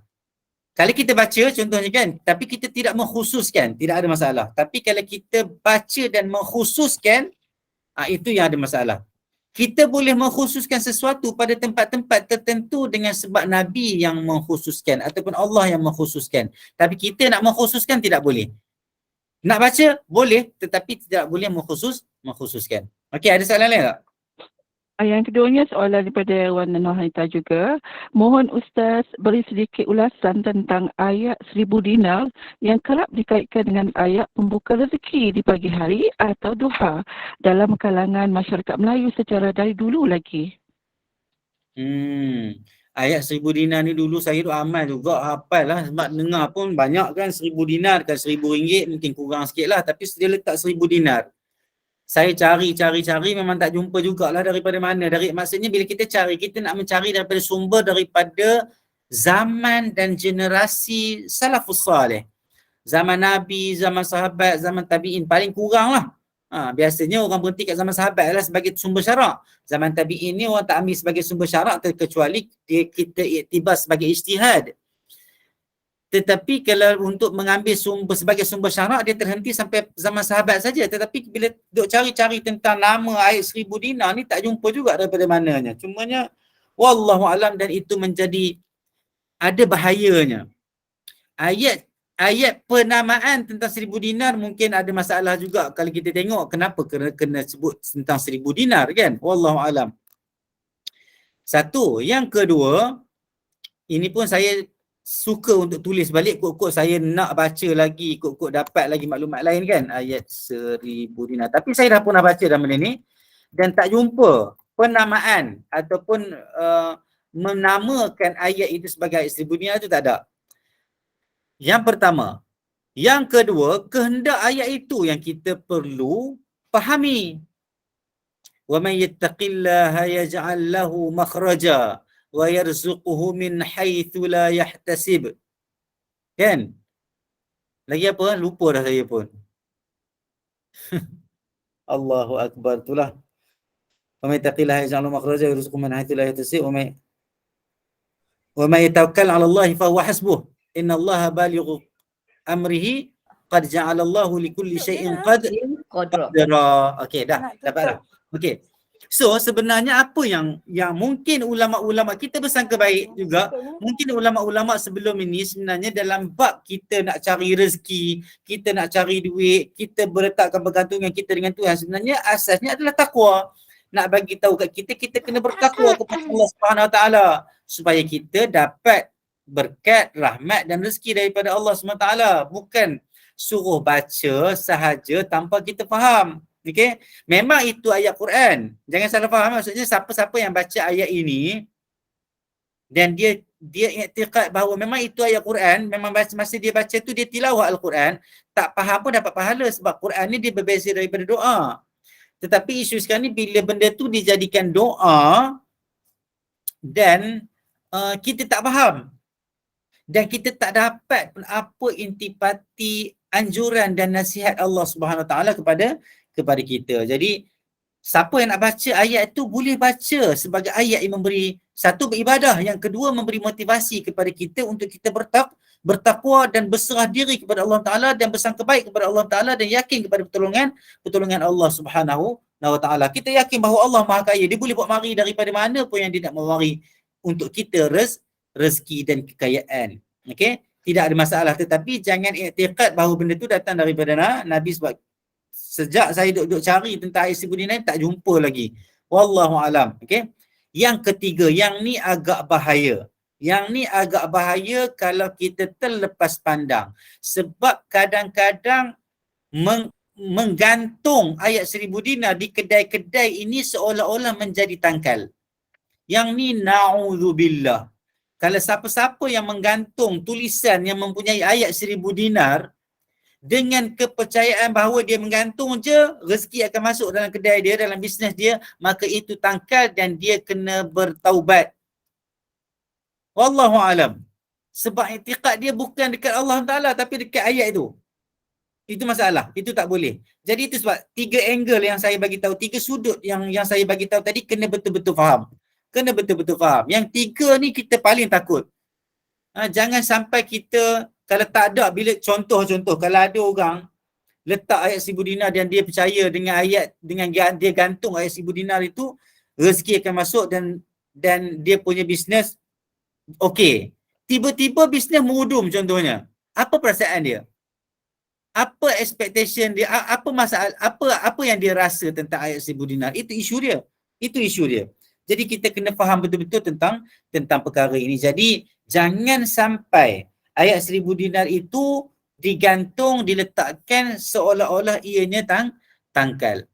Kalau kita baca contohnya kan, tapi kita tidak mengkhususkan, tidak ada masalah. Tapi kalau kita baca dan mengkhususkan, itu yang ada masalah. Kita boleh mengkhususkan sesuatu pada tempat-tempat tertentu dengan sebab Nabi yang mengkhususkan ataupun Allah yang mengkhususkan. Tapi kita nak mengkhususkan tidak boleh. Nak baca boleh tetapi tidak boleh mengkhususkan. Okey, ada soalan lain tak? Yang keduanya soalan daripada Wan Hanita juga. Mohon Ustaz beri sedikit ulasan tentang ayat 1000 dinar yang kerap dikaitkan dengan ayat pembuka rezeki di pagi hari atau duha dalam kalangan masyarakat Melayu secara dari dulu lagi. ayat 1000 dinar ni dulu saya tu amal juga, hafal lah, sebab dengar pun banyak kan 1000 dinar kan, 1000 ringgit mungkin kurang sikit lah, tapi dia letak 1000 dinar. Saya cari memang tak jumpa jugalah daripada mana. Maksudnya bila kita cari, kita nak mencari daripada sumber daripada zaman dan generasi salafus salih. Zaman Nabi, zaman sahabat, zaman tabi'in, paling kurang lah. Biasanya orang berhenti kat zaman sahabat lah sebagai sumber syarak. Zaman tabi'in ni orang tak ambil sebagai sumber syarak terkecuali kita iktibar sebagai ijtihad. Tetapi kalau untuk mengambil sebagai sumber syarak, dia terhenti sampai zaman sahabat saja. Tetapi bila duk cari-cari tentang nama ayat 1000 dinar ni, tak jumpa juga daripada mananya. Cumanya wallahu alam, dan itu menjadi ada bahayanya. Ayat penamaan tentang 1000 dinar mungkin ada masalah juga kalau kita tengok kenapa kena sebut tentang 1000 dinar kan. Wallahu alam. Satu. Yang kedua, ini pun saya suka untuk tulis balik kod-kod saya nak baca lagi, kod-kod dapat lagi maklumat lain kan, ayat 1000 dinar. Tapi saya dah pernah baca dalam benda ni dan tak jumpa penamaan ataupun menamakan ayat itu sebagai ayat 1000 dinar, itu tak ada. Yang pertama. Yang kedua, kehendak ayat itu yang kita perlu fahami. Wa man yattaqillaha yaj'al lahu makhraja wa yarzuquhu min haitsu la yahtasib. Kan? Lagi apa? Lupa dah saya pun. Allahu akbar, itulah. Wa man yattaqillaha yaj'al lahu makhraja wa yarzuquhu min haitsu la yahtasib wa man yatawakkal 'ala Allah fa huwa hasbuh. Inna Allah balighu amrihi qad ja'ala Allahu likulli syai'in qadra. Okey, dah dapat dah. Okey. So sebenarnya apa yang mungkin ulama-ulama kita bersangka baik juga, mungkin ulama-ulama sebelum ini sebenarnya dalam bab kita nak cari rezeki, kita nak cari duit, kita berletakkan bergantungan kita dengan Tuhan, sebenarnya asasnya adalah takwa. Nak bagi tahu kat kita kena bertakwa kepada Allah Subhanahu Wa Taala supaya kita dapat berkat, rahmat dan rezeki daripada Allah SWT. Bukan suruh baca sahaja tanpa kita faham. Okey? Memang itu ayat Quran. Jangan salah faham. Maksudnya siapa-siapa yang baca ayat ini dan dia iktiqad bahawa memang itu ayat Quran, memang masa dia baca tu dia tilawah Al-Quran, tak faham pun dapat pahala sebab Quran ni dia berbeza daripada doa. Tetapi isu sekarang ni bila benda tu dijadikan doa dan kita tak faham dan kita tak dapat apa intipati anjuran dan nasihat Allah Subhanahu Wa Taala kepada kita. Jadi siapa yang nak baca ayat itu boleh baca sebagai ayat yang memberi, satu, beribadah, yang kedua memberi motivasi kepada kita untuk kita bertakwa dan berserah diri kepada Allah Taala dan bersangka baik kepada Allah Taala dan yakin kepada pertolongan Allah Subhanahu Wa Taala. Kita yakin bahawa Allah Maha Kaya, dia boleh buat mari daripada mana pun yang dia nak mari untuk kita rezeki dan kekayaan. Okey, tidak ada masalah, tetapi jangan i'tiqad bahawa benda tu datang daripada Nabi, sebab sejak saya duduk cari tentang ayat 1000 dinar tak jumpa lagi. Wallahu alam. Okey. Yang ketiga, yang ni agak bahaya. Yang ni agak bahaya kalau kita terlepas pandang. Sebab kadang-kadang menggantung ayat 1000 dinar di kedai-kedai ini seolah-olah menjadi tangkal. Yang ni na'udzubillah. Kalau siapa-siapa yang menggantung tulisan yang mempunyai ayat 1000 dinar dengan kepercayaan bahawa dia menggantung je, rezeki akan masuk dalam kedai dia, dalam bisnes dia, maka itu tangkal dan dia kena bertaubat. Wallahu alam. Sebab i'tiqad dia bukan dekat Allah Taala tapi dekat ayat itu. Itu masalah. Itu tak boleh. Jadi itu sebab 3 angle yang saya bagi tahu, 3 sudut yang saya bagi tahu tadi kena betul-betul faham. Kena betul-betul faham. Yang 3 ni kita paling takut. Jangan sampai kita, kalau tak ada, bila contoh kalau ada orang letak ayat 1000 dinar dan dia percaya dengan ayat, dengan dia gantung ayat 1000 dinar itu, rezeki akan masuk dan dia punya bisnes okey. Tiba-tiba bisnes merudum contohnya. Apa perasaan dia? Apa expectation dia? Apa masalah? Apa yang dia rasa tentang ayat 1000 dinar? Itu isu dia. Itu isu dia. Jadi kita kena faham betul-betul tentang perkara ini. Jadi jangan sampai ayat 1000 dinar itu digantung, diletakkan seolah-olah ianya tangkal.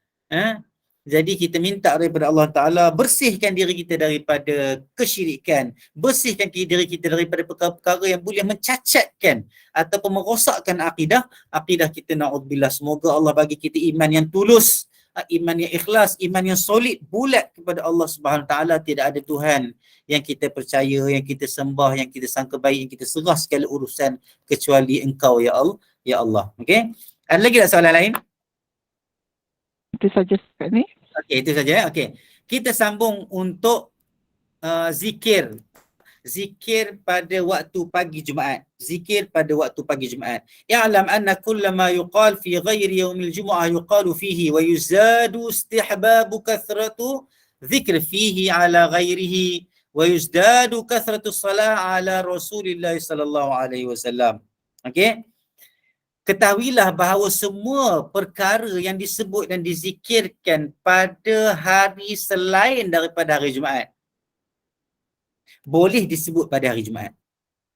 Jadi kita minta daripada Allah Ta'ala bersihkan diri kita daripada kesyirikan, bersihkan diri kita daripada perkara-perkara yang boleh mencacatkan ataupun merosakkan akidah kita, na'udzubillah. Semoga Allah bagi kita iman yang tulus, iman yang ikhlas, iman yang solid, bulat kepada Allah Subhanahu Wa Ta'ala. Tidak ada Tuhan yang kita percaya, yang kita sembah, yang kita sangka baik, yang kita serah segala urusan kecuali Engkau ya Allah. Ya Allah. Okey. Ada lagi tak soalan lain? Itu saja sekarang ni. Okey, itu saja. Okey. Kita sambung untuk zikir. Zikir pada waktu pagi Jumaat. Zikir pada waktu pagi Jumaat. Ya'lam anna kullama yuqal fi ghairi yaumil jumu'ah yuqalu fihi wa yuzadu istihbabu kathratu dhikr fihi ala ghairihi wa yuzdadu kathratu salah ala Rasulillah sallallahu alaihi wasallam. Okey. Ketahuilah bahawa semua perkara yang disebut dan dizikirkan pada hari selain daripada hari Jumaat boleh disebut pada hari Jumaat.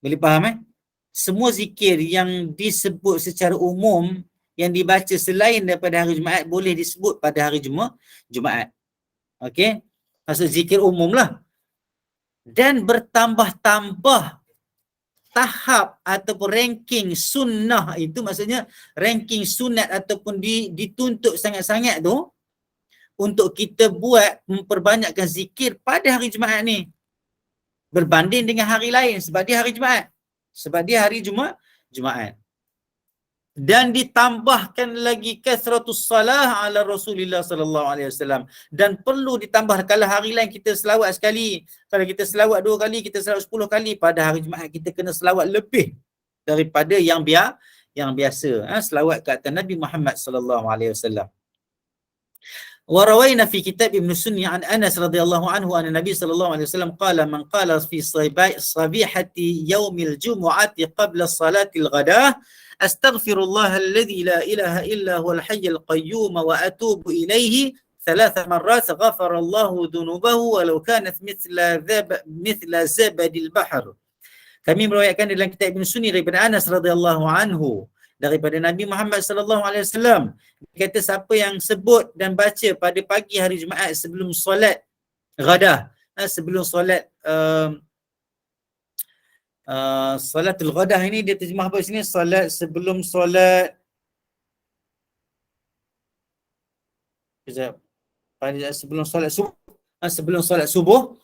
Boleh faham Semua zikir yang disebut secara umum yang dibaca selain daripada hari Jumaat boleh disebut pada hari Jumaat. Okey? Maksud zikir umum lah. Dan bertambah-tambah tahap ataupun ranking sunnah itu, maksudnya ranking sunat ataupun dituntut sangat-sangat tu untuk kita buat memperbanyakkan zikir pada hari Jumaat ni berbanding dengan hari lain sebab dia hari Jumaat. Sebab dia hari Jumaat. Dan ditambahkan lagi kasratus salah ala Rasulillah sallallahu alaihi wasallam, dan perlu ditambah. Kalau hari lain kita selawat sekali, kalau kita selawat 2 kali, kita selawat 10 kali, pada hari Jumaat kita kena selawat lebih daripada yang biasa. Selawat ke atas Nabi Muhammad sallallahu alaihi wasallam. Wa rawaina fi kitab Ibn Sunni an Anas radhiyallahu anhu anna Nabi sallallahu alaihi wasallam qala man qala fi sabihati yaumil jumu'ati qabla salatil ghadah astaghfirullah alladhi la ilaha illa huwal hayyul qayyum wa atubu ilaihi 3 marrat ghafarallahu dhunubahu walau kanat mithla zabadil bahr. Kami meriwayatkan dalam kitab Ibn Sunni daripada Anas radhiyallahu anhu daripada Nabi Muhammad sallallahu alaihi wasallam, kata siapa yang sebut dan baca pada pagi hari Jumaat sebelum solat ghadah, sebelum solat salatul ghadah ini dia terjemah apa sini, solat sebelum solat sebelum solat subuh, sebelum solat subuh,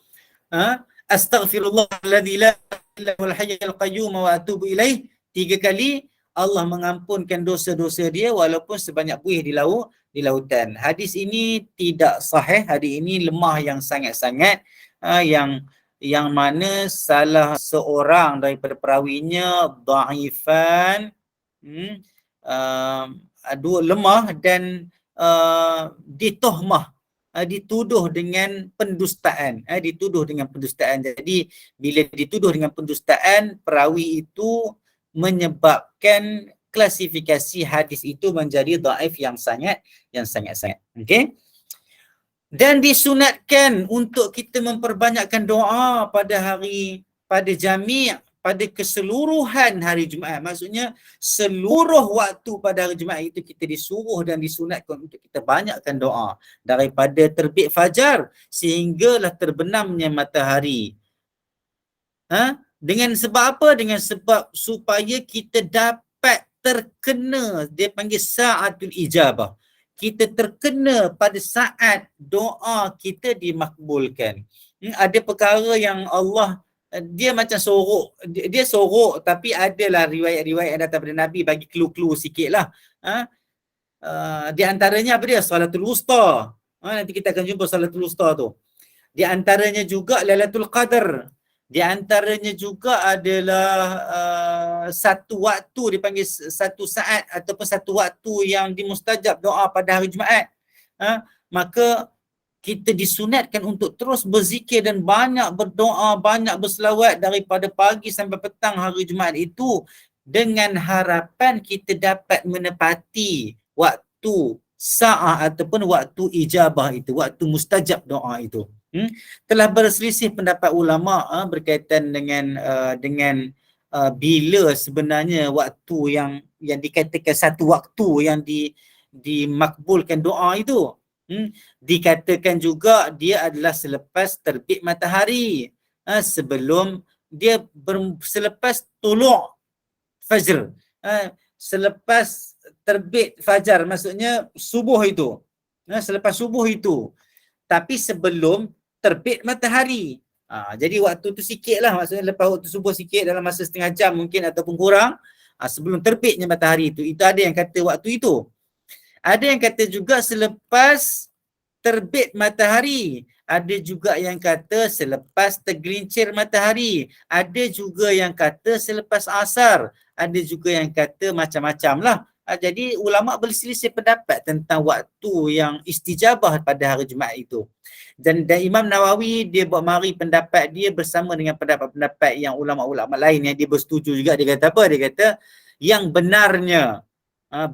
astaghfirullah alladzi la ilaha illa huwal hayyul qayyum wa atubu ilaih, 3 kali Allah mengampunkan dosa-dosa dia walaupun sebanyak buih di lautan. Hadis ini tidak sahih, hadis ini lemah yang sangat-sangat, yang mana salah seorang daripada perawinya dhaifan, lemah dan dituduh dengan pendustaan. Jadi bila dituduh dengan pendustaan, perawi itu menyebabkan klasifikasi hadis itu menjadi dhaif yang sangat-sangat. Okey. Dan disunatkan untuk kita memperbanyakkan doa pada keseluruhan hari Jumaat. Maksudnya seluruh waktu pada hari Jumaat itu kita disuruh dan disunatkan untuk kita banyakkan doa daripada terbit fajar sehinggalah terbenamnya matahari. Dengan sebab apa? Dengan sebab supaya kita dapat terkena, dia panggil sa'atul ijabah. Kita terkena pada saat doa kita dimakbulkan. Ada perkara yang Allah, dia macam sorok, dia sorok, tapi adalah riwayat-riwayat yang datang daripada Nabi bagi clue-clue sikit lah. Di antaranya apa dia? Salatul Wusta. Nanti kita akan jumpa Salatul Wusta tu. Di antaranya juga Lailatul Qadar. Di antaranya juga adalah satu waktu, dipanggil satu saat ataupun satu waktu yang dimustajab doa pada hari Jumaat. Maka kita disunatkan untuk terus berzikir dan banyak berdoa, banyak berselawat daripada pagi sampai petang hari Jumaat itu, dengan harapan kita dapat menepati waktu sa'ah ataupun waktu ijabah itu, waktu mustajab doa itu. Telah berselisih pendapat ulama berkaitan dengan bila sebenarnya waktu yang dikatakan satu waktu yang dimakbulkan doa itu. Dikatakan juga dia adalah selepas terbit matahari, sebelum dia selepas tulu' fajr, selepas terbit fajar, maksudnya subuh itu, selepas subuh itu, tapi sebelum terbit matahari. Jadi waktu tu sikit lah, maksudnya lepas waktu subuh sikit, dalam masa setengah jam mungkin ataupun kurang, sebelum terbitnya matahari itu. Itu ada yang kata waktu itu. Ada yang kata juga selepas terbit matahari. Ada juga yang kata selepas tergelincir matahari. Ada juga yang kata selepas asar. Ada juga yang kata macam-macam lah. Jadi ulama berselisih pendapat tentang waktu yang istijabah pada hari Jumaat itu. Dan Imam Nawawi dia buat mari pendapat dia bersama dengan pendapat-pendapat yang ulama-ulama lain yang dia bersetuju juga. Dia kata apa? Dia kata yang benarnya,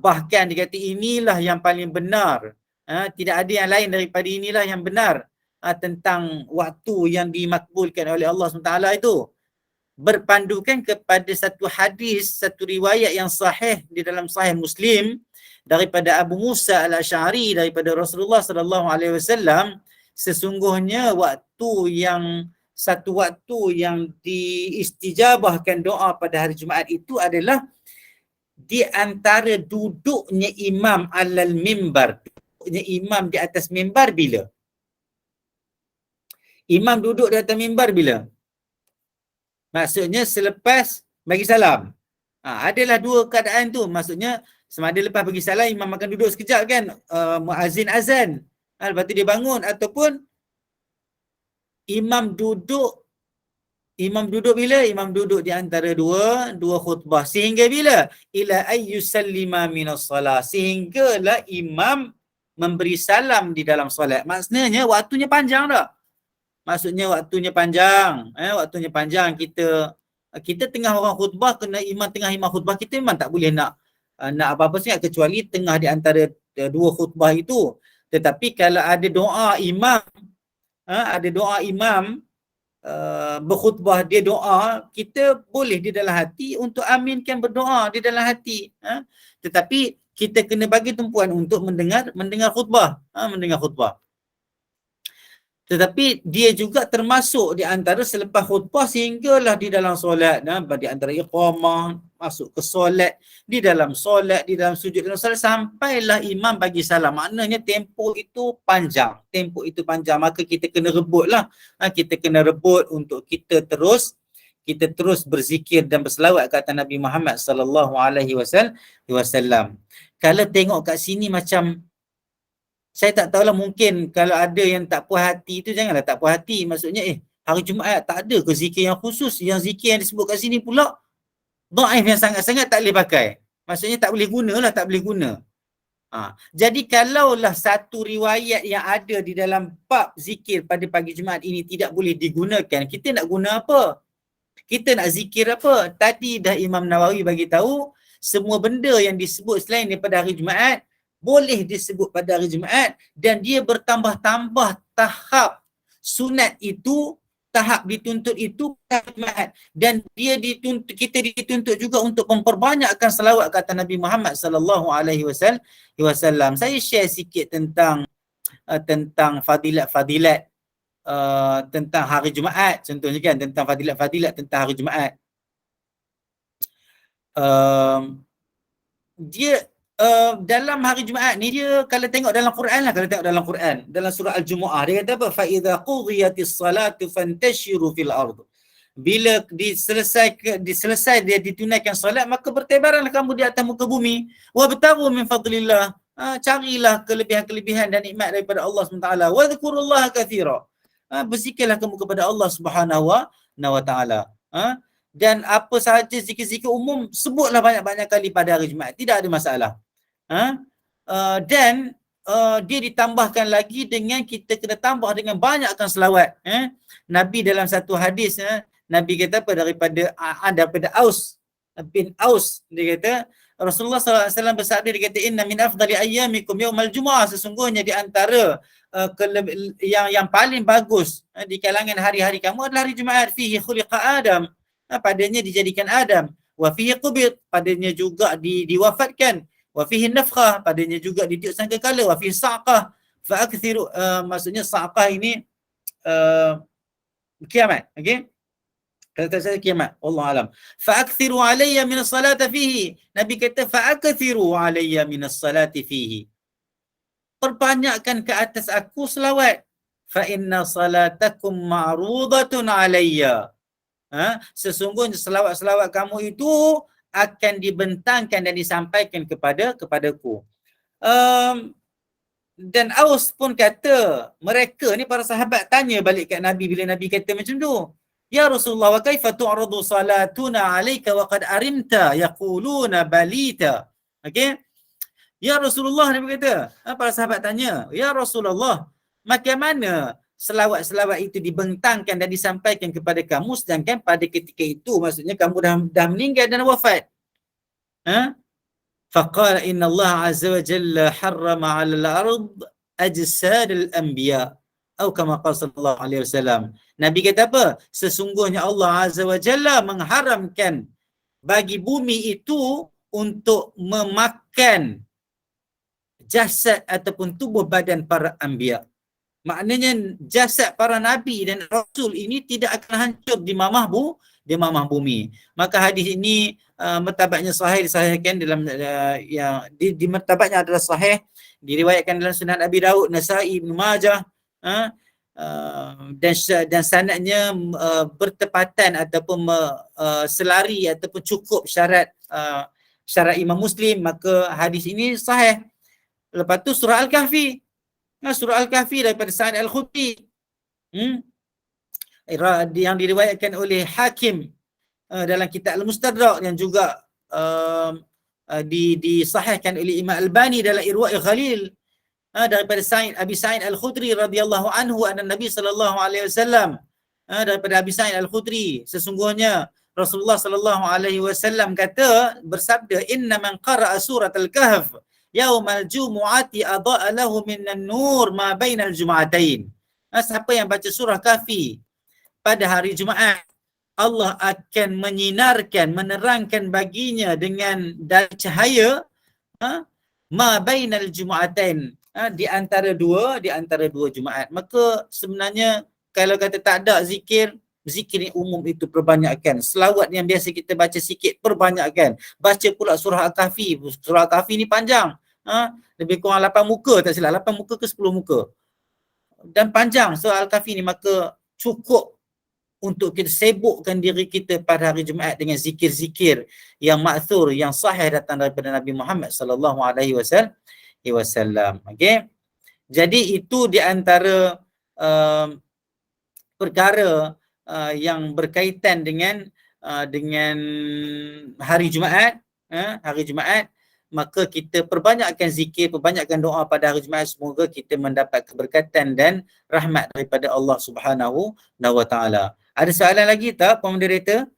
bahkan dia kata inilah yang paling benar, tidak ada yang lain daripada inilah yang benar tentang waktu yang dimakbulkan oleh Allah SWT itu, berpandukan kepada satu hadis, satu riwayat yang sahih di dalam Sahih Muslim daripada Abu Musa Al-Asy'ari daripada Rasulullah sallallahu alaihi wasallam, sesungguhnya satu waktu yang diistijabahkan doa pada hari Jumaat itu adalah di antara duduknya imam alal mimbar. Duduknya imam di atas mimbar bila? Imam duduk di atas mimbar bila? Maksudnya selepas bagi salam. Adalah dua keadaan tu. Maksudnya sama ada lepas bagi salam, imam akan duduk sekejap kan, muazzin azan. Lepas tu dia bangun, ataupun imam duduk bila? Imam duduk di antara dua khutbah. Sehingga bila? Ila ayyusallima minas salah. Sehinggalah imam memberi salam di dalam solat. Maksudnya waktunya panjang tak? Maksudnya waktunya panjang. Waktunya panjang. Kita tengah orang khutbah, tengah imam khutbah, kita memang tak boleh nak apa-apa sangat kecuali tengah di antara dua khutbah itu. Tetapi kalau ada doa imam, berkhutbah dia doa, kita boleh di dalam hati untuk aminkan berdoa di dalam hati. Tetapi kita kena bagi tumpuan untuk mendengar khutbah, mendengar khutbah. Tetapi dia juga termasuk di antara selepas khutbah sehinggalah di dalam solat, di antara iqamah, masuk ke solat, di dalam sujud dalam solat, sampailah imam bagi salam. Maknanya tempoh itu panjang. Maka kita kena rebutlah. Kita kena rebut untuk kita terus berzikir dan berselawat ke atas Nabi Muhammad sallallahu alaihi wasallam. Kalau tengok kat sini macam, saya tak tahulah, mungkin kalau ada yang tak puas hati tu, janganlah tak puas hati. Maksudnya hari Jumaat tak ada ke zikir yang khusus? Yang zikir yang disebut kat sini pula dhaif yang sangat-sangat tak boleh pakai. Maksudnya tak boleh guna. Jadi kalaulah satu riwayat yang ada di dalam bab zikir pada pagi Jumaat ini tidak boleh digunakan, kita nak guna apa? Kita nak zikir apa? Tadi dah Imam Nawawi bagi tahu semua benda yang disebut selain daripada hari Jumaat boleh disebut pada hari Jumaat, dan dia bertambah-tambah tahap sunat itu, tahap dituntut itu pada Jumaat, dan kita dituntut juga untuk memperbanyakkan selawat kata Nabi Muhammad sallallahu alaihi wasallam. Saya share sikit tentang fadilat-fadilat tentang hari Jumaat, contohnya kan, tentang fadilat-fadilat tentang hari Jumaat. Dia dalam hari Jumaat ni, dia kalau tengok dalam Quran, dalam surah Al-Jumu'ah, dia kata apa? Fa idza qudiyatis salatu fantashiru fil ard. Bila selesai dia ditunaikan solat, maka bertebaranlah kamu di atas muka bumi. Wa btagu min fadlillah. Carilah kelebihan-kelebihan dan nikmat daripada Allah SWT. Wa dzkurullaha katsira. Berzikirlah kamu kepada Allah Subhanahu wa taala. Dan apa sahaja zikir-zikir umum, sebutlah banyak-banyak kali pada hari Jumaat. Tidak ada masalah. Dan dia ditambahkan lagi dengan kita kena tambah dengan banyakkan selawat. Nabi dalam satu hadis, Nabi kata apa, daripada Aus bin Aus, dia kata Rasulullah SAW bersabda, dia kata inna min afdali ayyamikum yaumal jumu'ah, sesungguhnya di antara yang paling bagus di kalangan hari-hari kamu adalah hari Jumaat. Fihi khuliqa Adam, padanya dijadikan Adam. Wa fihi qubid, padanya juga diwafatkan. Wa fihi nafkhah, padanya juga ditiup sangkakala. Wa fihi sa'qah, Fa'akthiru, maksudnya sa'qah ini kiamat, okey? Kata saya kiamat, wallahu alam. Fa'akthiru alayya min as-salati fihi. Nabi kata fa'akthiru alayya min as-salati fihi. Perbanyakkan ke atas aku selawat. Fa inna salatakum ma'rudatun alayya. Sesungguhnya selawat-selawat kamu itu akan dibentangkan dan disampaikan kepadaku. Dan Aus pun kata, mereka ni para sahabat tanya balik kat Nabi bila Nabi kata macam tu. Ya Rasulullah, wa kaifa tu'radu salatuna alayka wa qad arimta yaquluna balita. Okey? Ya Rasulullah, Nabi kata. Para sahabat tanya, ya Rasulullah, macam mana selawat-selawat itu dibentangkan dan disampaikan kepada kamu sedangkan pada ketika itu maksudnya kamu dah meninggal dan wafat. Faqala inna Allah azza wa jalla harrama 'ala al-ard ajsad al-anbiya. Atau kama qala sallallahu alaihi wasallam. Nabi kata apa? Sesungguhnya Allah azza wa jalla mengharamkan bagi bumi itu untuk memakan jasad ataupun tubuh badan para anbiya. Maknanya jasad para nabi dan rasul ini tidak akan hancur di mamah bumi. Maka hadis ini martabatnya sahih, disahihkan dalam di martabatnya adalah sahih, diriwayatkan dalam Sunan Abi Daud, Nasa'i, Ibn Majah, dan sanadnya bertepatan ataupun selari ataupun cukup syarat Imam Muslim, maka hadis ini sahih. Lepas tu surah Al-Kahfi. Surah Al-Kahfi daripada Sa'id Al-Khudri. Yang diriwayatkan oleh Hakim dalam kitab Al-Mustadrak, yang juga disahihkan oleh Imam Albani dalam Irwa' Ghalil, daripada Abi Sa'id Al-Khudri radhiyallahu anhu anna Nabi sallallahu alaihi wasallam, daripada Abi Sa'id Al-Khudri, sesungguhnya Rasulullah sallallahu alaihi wasallam kata, bersabda, inna man qara'a surat Al-Kahf yaumal jumu'ati adha'a lahu minan nur ma bainal jum'atain. Siapa yang baca surah Kahfi pada hari Jumaat, Allah akan menyinarkan, menerangkan baginya dengan dari cahaya ma bainal jum'atain, di antara dua Jumaat. Maka sebenarnya kalau kata tak ada zikir ni umum itu perbanyakkan. Selawat yang biasa kita baca sikit perbanyakkan. Baca pula surah Al-Kahfi. Surah Al-Kahfi ni panjang. Lebih kurang 8 muka, tak silap, 8 muka ke 10 muka. Dan panjang surah Al-Kahfi ni, maka cukup untuk kita sibukkan diri kita pada hari Jumaat dengan zikir-zikir yang ma'thur, yang sahih datang daripada Nabi Muhammad sallallahu alaihi wasallam. Okey. Jadi itu di antara perkara yang berkaitan dengan hari Jumaat, maka kita perbanyakkan zikir, perbanyakkan doa pada hari Jumaat, semoga kita mendapat keberkatan dan rahmat daripada Allah Subhanahu wa taala. Ada soalan lagi tak, Puan Moderator?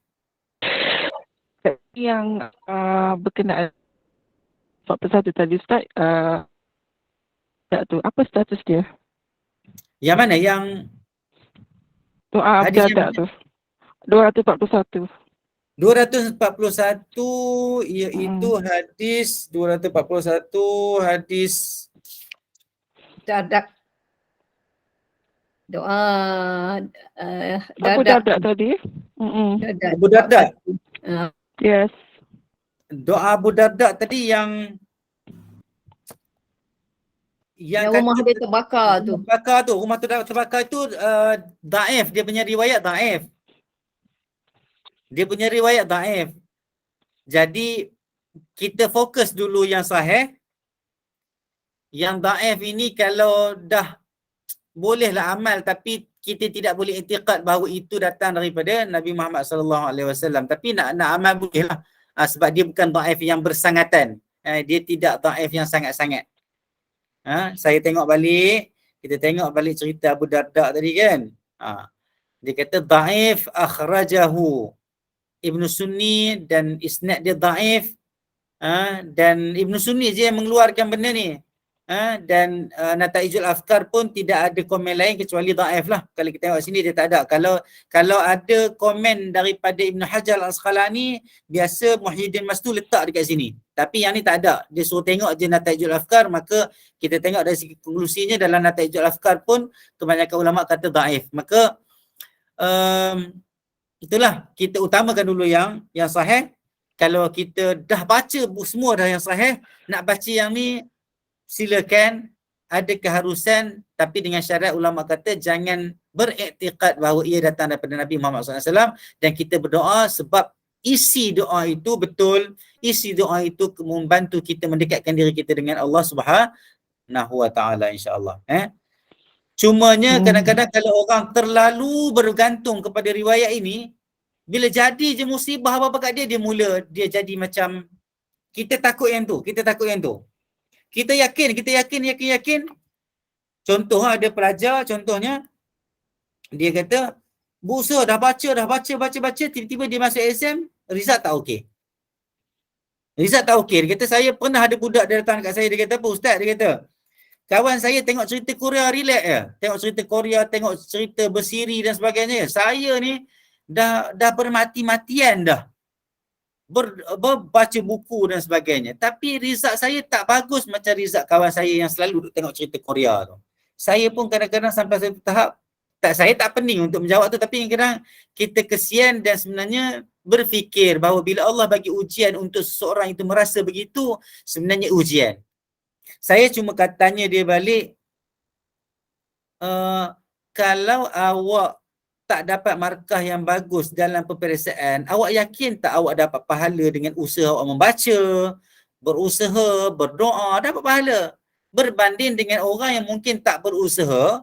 Yang berkenaan 41 tadi Ustaz, tu apa status dia? Yang mana? Yang Doa abjadah tu. 241. 241 iaitu hadis 241 hadis dadak. Doa Apa dadak tadi? Abu Darda. Yes. Doa Abu Darda tadi yang rumah dia terbakar tu. Rumah terbakar tu daif, dia punya riwayat daif. Jadi kita fokus dulu yang sahih. Yang daif ini kalau dah bolehlah amal, tapi kita tidak boleh i'tiqad bahawa itu datang daripada Nabi Muhammad sallallahu alaihi wasallam. Tapi nak amal bolehlah. Sebab dia bukan daif yang bersangatan. Dia tidak daif yang sangat-sangat. Saya kita tengok balik cerita Abu Darda tadi kan. Dia kata daif akhrajahu Ibnu Sunni, dan isnad dia daif, dan Ibnu Sunni je yang mengeluarkan benda ni. Dan Nataijul Afkar pun tidak ada komen lain kecuali dhaif lah. Kalau kita tengok sini dia tak ada. Kalau ada komen daripada Ibn Hajar Al-Asqalani, biasa Muhyiddin Mastu letak dekat sini. Tapi yang ni tak ada. Dia suruh tengok je Nataijul Afkar, maka kita tengok dari segi konklusinya dalam Nataijul Afkar pun kebanyakan ulama kata dhaif. Maka itulah, kita utamakan dulu yang sahih. Kalau kita dah baca semua dah yang sahih, nak baca yang ni silakan, ada keharusan, tapi dengan syarat ulama kata jangan beriktikad bahawa ia datang daripada Nabi Muhammad SAW, dan kita berdoa sebab isi doa itu betul, isi doa itu membantu kita mendekatkan diri kita dengan Allah Subhanahu wa taala, insya-Allah. Cumanya kadang-kadang kalau orang terlalu bergantung kepada riwayat ini, bila jadi je musibah apa-apa kat dia dia jadi macam kita takut yang tu. Kita yakin. Contoh ada pelajar, contohnya dia kata berusaha dah baca, tiba-tiba dia masuk exam, result tak okey. Dia kata saya pernah ada budak dia datang kat saya, dia kata apa ustaz, dia kata kawan saya tengok cerita Korea relax je. Tengok cerita Korea, tengok cerita bersiri dan sebagainya. Saya ni dah bermati-matian dah. Baca buku dan sebagainya. Tapi result saya tak bagus macam result kawan saya yang selalu duduk tengok cerita Korea tu. Saya pun kadang-kadang sampai satu tahap, saya tak pening untuk menjawab tu, tapi kadang-kadang kita kesian dan sebenarnya berfikir bahawa bila Allah bagi ujian untuk seseorang itu merasa begitu, sebenarnya ujian. Saya cuma tanya dia balik, kalau awak tak dapat markah yang bagus dalam peperiksaan, awak yakin tak awak dapat pahala dengan usaha awak membaca, berusaha, berdoa, dapat pahala? Berbanding dengan orang yang mungkin tak berusaha,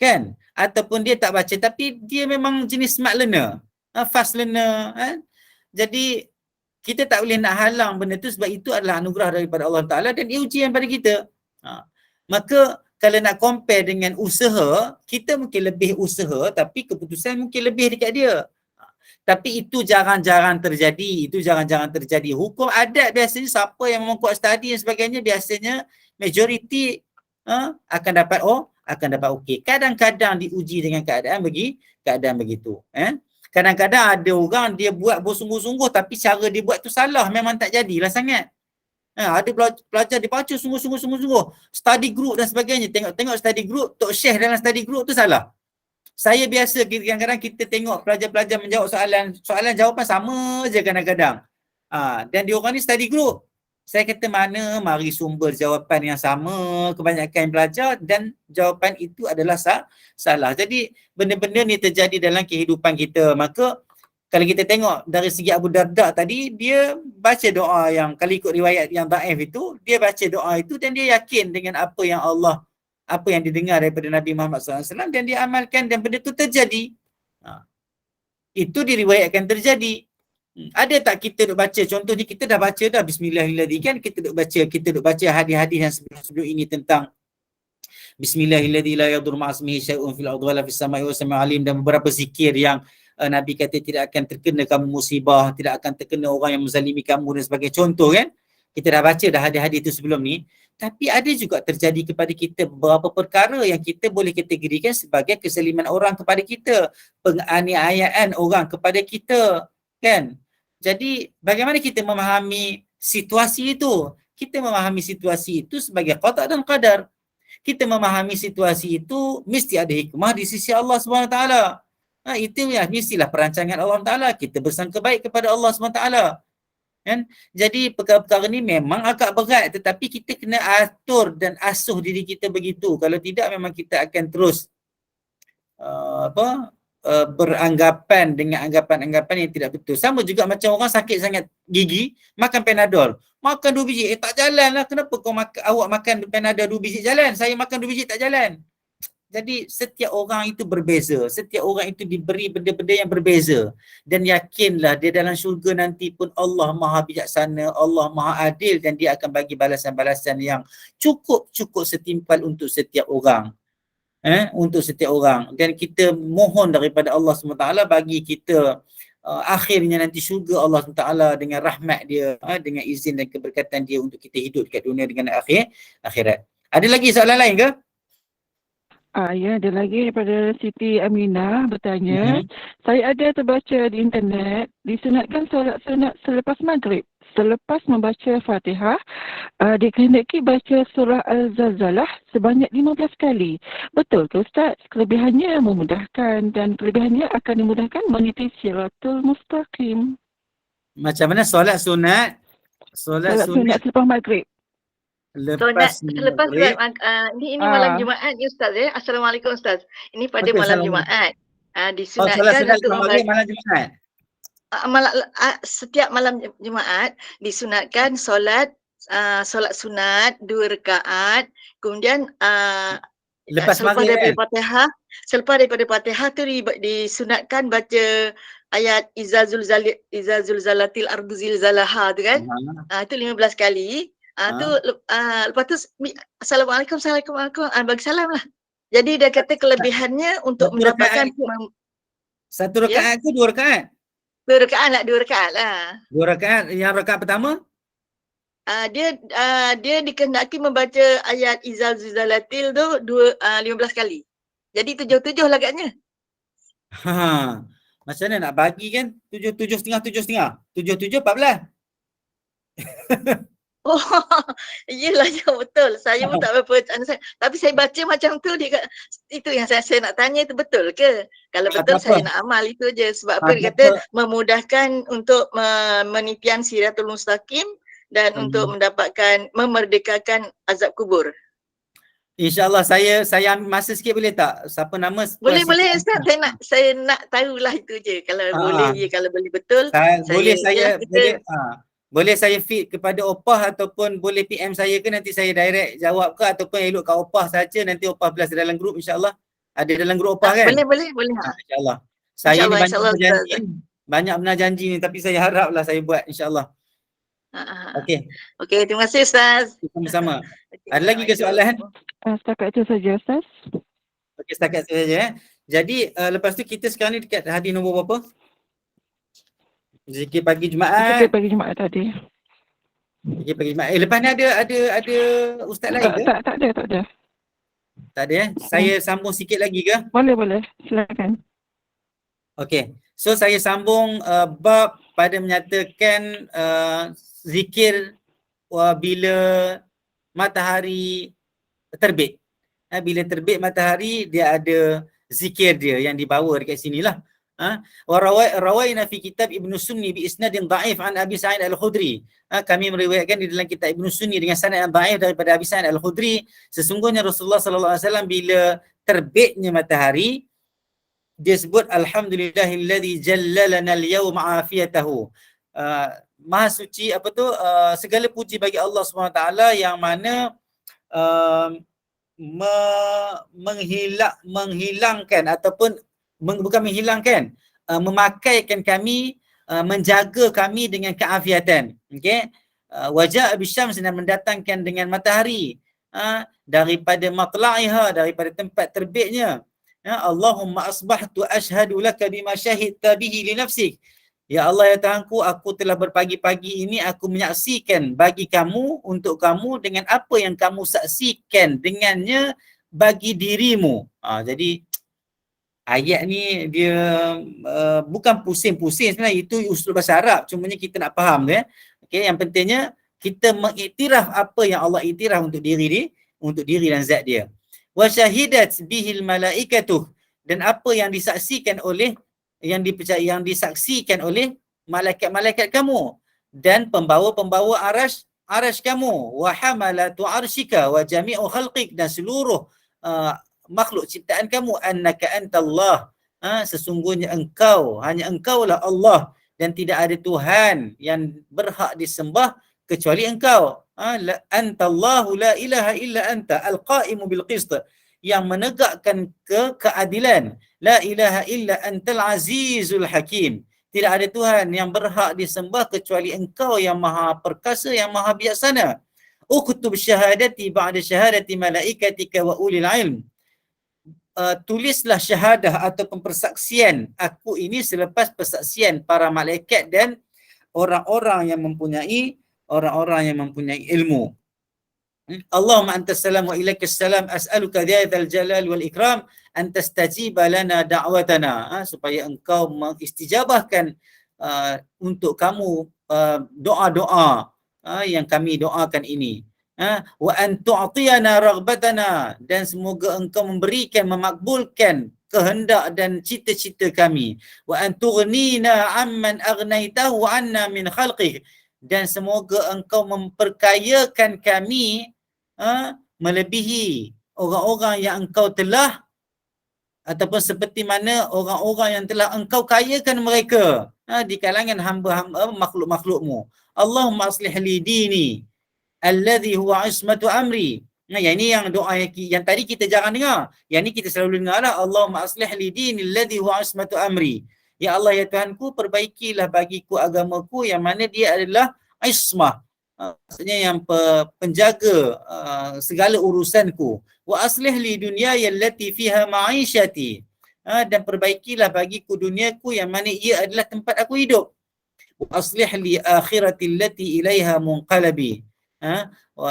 kan? Ataupun dia tak baca tapi dia memang jenis smart learner, fast learner. Jadi kita tak boleh nak halang benda tu sebab itu adalah anugerah daripada Allah Ta'ala dan ia ujian pada kita. Maka kalau nak compare dengan usaha, kita mungkin lebih usaha tapi keputusan mungkin lebih dekat dia. Tapi itu jarang-jarang terjadi. Hukum adat biasanya siapa yang memang kuat study dan sebagainya, biasanya majoriti akan dapat okey. Kadang-kadang diuji dengan keadaan begitu. Kadang-kadang ada orang dia buat bersungguh-sungguh tapi cara dia buat tu salah, memang tak jadilah sangat. Ada pelajar dia baca sungguh-sungguh, study group dan sebagainya, tengok study group, tok syekh dalam study group tu salah. Saya biasa kadang-kadang kita tengok pelajar-pelajar menjawab soalan jawapan sama je kadang-kadang. Dan diorang ni study group. Saya kata mana mari sumber jawapan yang sama kebanyakan pelajar dan jawapan itu adalah salah. Jadi benda-benda ni terjadi dalam kehidupan kita. Maka kalau kita tengok dari segi Abu Darda tadi, dia baca doa yang, kalau ikut riwayat yang dhaif itu, dia baca doa itu dan dia yakin dengan apa yang didengar daripada Nabi Muhammad SAW dan dia amalkan dan benda itu terjadi. Itu diriwayatkan terjadi. Ada tak kita duk baca, contohnya kita dah baca dah Bismillahirrahmanirrahim kan, kita duk baca hadis-hadis yang sebelum ini tentang Bismillahirrahmanirrahim la yadur ma'asmihi syai'un fil ardi wala fis sama'i wa sami'ul alim, dan beberapa zikir yang Nabi kata tidak akan terkena kamu musibah, tidak akan terkena orang yang menzalimi kamu dan sebagainya. Contoh kan, kita dah baca dah hadis-hadis itu sebelum ni. Tapi ada juga terjadi kepada kita beberapa perkara yang kita boleh kategorikan sebagai kezaliman orang kepada kita, penganiayaan orang kepada kita, kan? Jadi bagaimana kita memahami situasi itu? Kita memahami situasi itu sebagai qada dan qadar. Kita memahami situasi itu mesti ada hikmah di sisi Allah SWT. Itu ya mestilah perancangan Allah Ta'ala. Kita bersangka baik kepada Allah SWT. Kan? Jadi perkara-perkara ni memang agak berat, tetapi kita kena atur dan asuh diri kita begitu. Kalau tidak memang kita akan terus beranggapan dengan anggapan-anggapan yang tidak betul. Sama juga macam orang sakit sangat gigi, makan Panadol. Makan 2 biji, tak jalan lah. Kenapa awak makan Panadol 2 biji jalan? Saya makan 2 biji tak jalan. Jadi setiap orang itu berbeza. Setiap orang itu diberi benda-benda yang berbeza. Dan yakinlah dia dalam syurga nanti pun Allah Maha Bijaksana, Allah Maha Adil, dan dia akan bagi balasan-balasan yang cukup setimpal untuk setiap orang. Untuk setiap orang. Dan kita mohon daripada Allah SWT bagi kita akhirnya nanti syurga Allah Taala dengan rahmat dia, dengan izin dan keberkatan dia untuk kita hidup dekat dunia dengan akhirat. Ada lagi soalan lain ke? Ya, ada lagi daripada Siti Aminah bertanya, saya ada terbaca di internet, disunatkan solat sunat selepas maghrib. Selepas membaca Fatihah, dikehendaki baca surah Al-Zalzalah sebanyak 15 kali. Betul ke Ustaz? Kelebihannya memudahkan dan kelebihannya akan dimudahkan meniti Siratul Mustaqim. Macam mana solat sunat? Solat sunat selepas maghrib. Lepas Lepas maghrib. ini malam Jumaat ni Ustaz ya. Assalamualaikum Ustaz. Ini pada Betul, malam Assalamualaikum. Jumaat. Solat Disunatkan sunat untuk lepas maghrib malam Jumaat. setiap malam Jumaat disunatkan solat sunat 2 rakaat. Kemudian Lepas selepas maghrib daripada Fatihah tu disunatkan baca ayat Iza zulzalatil ardu zilzalaha tu kan. Itu 15 kali. Lepas tu Assalamualaikum bagi salam lah. Jadi dia kata kelebihannya untuk mendapatkan satu rakaat ke 2 rakaat? 2 rakaat lah. 2 rakaat. Yang rakaat pertama? Dia dikehendaki membaca ayat Iza zulzalatil tu 15 kali. Jadi 7 lah agaknya. Macam mana nak bagi kan? 7 setengah. 7 14. Oh, iyalah ya betul. Saya pun tak berapa understand. Tapi saya baca macam tu itu yang saya nak tanya, itu betul ke? Kalau betul saya nak amal itu je. Sebab apa dia kata memudahkan untuk menitian Siratul Mustaqim dan untuk mendapatkan memerdekakan azab kubur. InsyaAllah saya ambil masa sikit boleh tak? Siapa nama? Boleh Ustaz. Saya nak tahulah itu je. Kalau boleh kalau boleh betul. Boleh saya feed kepada Opah ataupun boleh PM saya ke, nanti saya direct jawab ke, ataupun elok kat Opah saja, nanti Opah belas dalam grup insyaAllah. Ada dalam grup Opah kan? Boleh. InsyaAllah. Saya ni banyak benar janji ni, tapi saya haraplah saya buat insyaAllah. Okey, terima kasih Ustaz. Sama-sama. Ada lagi ke soalan? Setakat itu saja Ustaz. Okey, setakat itu saja. Jadi lepas tu kita sekarang ni dekat hadis nombor berapa? Zikir pagi Jumaat. Zikir pagi Jumaat tadi. Zikir pagi Jumaat. Lepas ni ada ustaz lain ke? Tak ada. Tak ada Saya sambung sikit lagi ke? Boleh. Silakan. Okey. So saya sambung bab pada menyatakan zikir bila matahari terbit. Bila terbit matahari dia ada zikir dia yang dibawa dekat sinilah. Rawaina fi kitab Ibnu Sunni bi isnadin dhaif an Abi Sa'id Al-Khudri. Kami meriwayatkan di dalam kitab Ibnu Sunni dengan sanad yang dhaif daripada Abi Sa'id Al-Khudri, sesungguhnya Rasulullah sallallahu alaihi wasallam bila terbitnya matahari dia sebut alhamdulillahilladzi jallalana al-yawma afiyatahu. Maha suci segala puji bagi Allah SWT yang mana menghilangkan ataupun bukan menghilangkan, memakaikan kami, menjaga kami dengan keafiatan. Okey. Wajah bisyams dan mendatangkan dengan matahari daripada matla'iha, daripada tempat terbitnya. Allahumma asbahtu ashhadu laka bima syahidta bihi li nafsik. Ya Allah ya Tuhanku, aku telah berpagi-pagi ini aku menyaksikan bagi kamu, untuk kamu dengan apa yang kamu saksikan dengannya bagi dirimu. Jadi ayat ni dia bukan pusing-pusing sebenarnya, itu uslub bahasa Arab, cumanya kita nak faham ya. Okey, yang pentingnya kita mengiktiraf apa yang Allah iktiraf untuk diri dan zat dia. Wa syahidat bihil malaikatuh, dan apa yang disaksikan oleh yang disaksikan oleh malaikat-malaikat kamu dan pembawa arasy kamu, wa hamalatu arsyika wa jami'u khalqik, dan seluruh makhluk ciptaan kamu, annaka antallah, sesungguhnya engkau, hanya engkaulah Allah dan tidak ada Tuhan yang berhak disembah kecuali engkau. Antallahu la ilaha illa anta al-qa'imu bil qist, yang menegakkan keadilan. La ilaha illa antal azizul hakim, tidak ada Tuhan yang berhak disembah kecuali engkau yang maha perkasa, yang maha bijaksana. Uktub syahadati ba'da syahadati malaikatika wa ulil ilm, tulislah syahadah ataupun persaksian aku ini selepas persaksian para malaikat dan orang-orang yang mempunyai ilmu. Allahumma antas salam wa ilaikas salam as'aluka dzal jalal wal ikram an tastajiba lana da'watana, supaya engkau mengistijabahkan untuk kamu doa-doa yang kami doakan ini. Wa an tu'tiyana raghbatana, dan semoga engkau memberikan, memakbulkan kehendak dan cita-cita kami. Wa an tughnina amman aghnaitahu anna min khalqik, dan semoga engkau memperkayakan kami melebihi orang-orang yang engkau telah, ataupun seperti mana orang-orang yang telah engkau kayakan mereka di kalangan hamba-hamba makhluk-makhlukmu. Allahumma aslih li dini alladhi huwa ismatu amri. Yang ini yang doa yang tadi kita jarang dengar. Yang ni kita selalu dengar lah. Allahumma aslih li dini alladhi huwa ismatu amri. Ya Allah, ya Tuhanku, perbaikilah bagiku agamaku yang mana dia adalah ismah. Maksudnya yang penjaga segala urusanku. Wa aslih li dunyaya allati fiha ma'isyati. Dan perbaikilah bagiku duniaku yang mana ia adalah tempat aku hidup. Wa aslih li akhirati allati ilaiha munqalabi.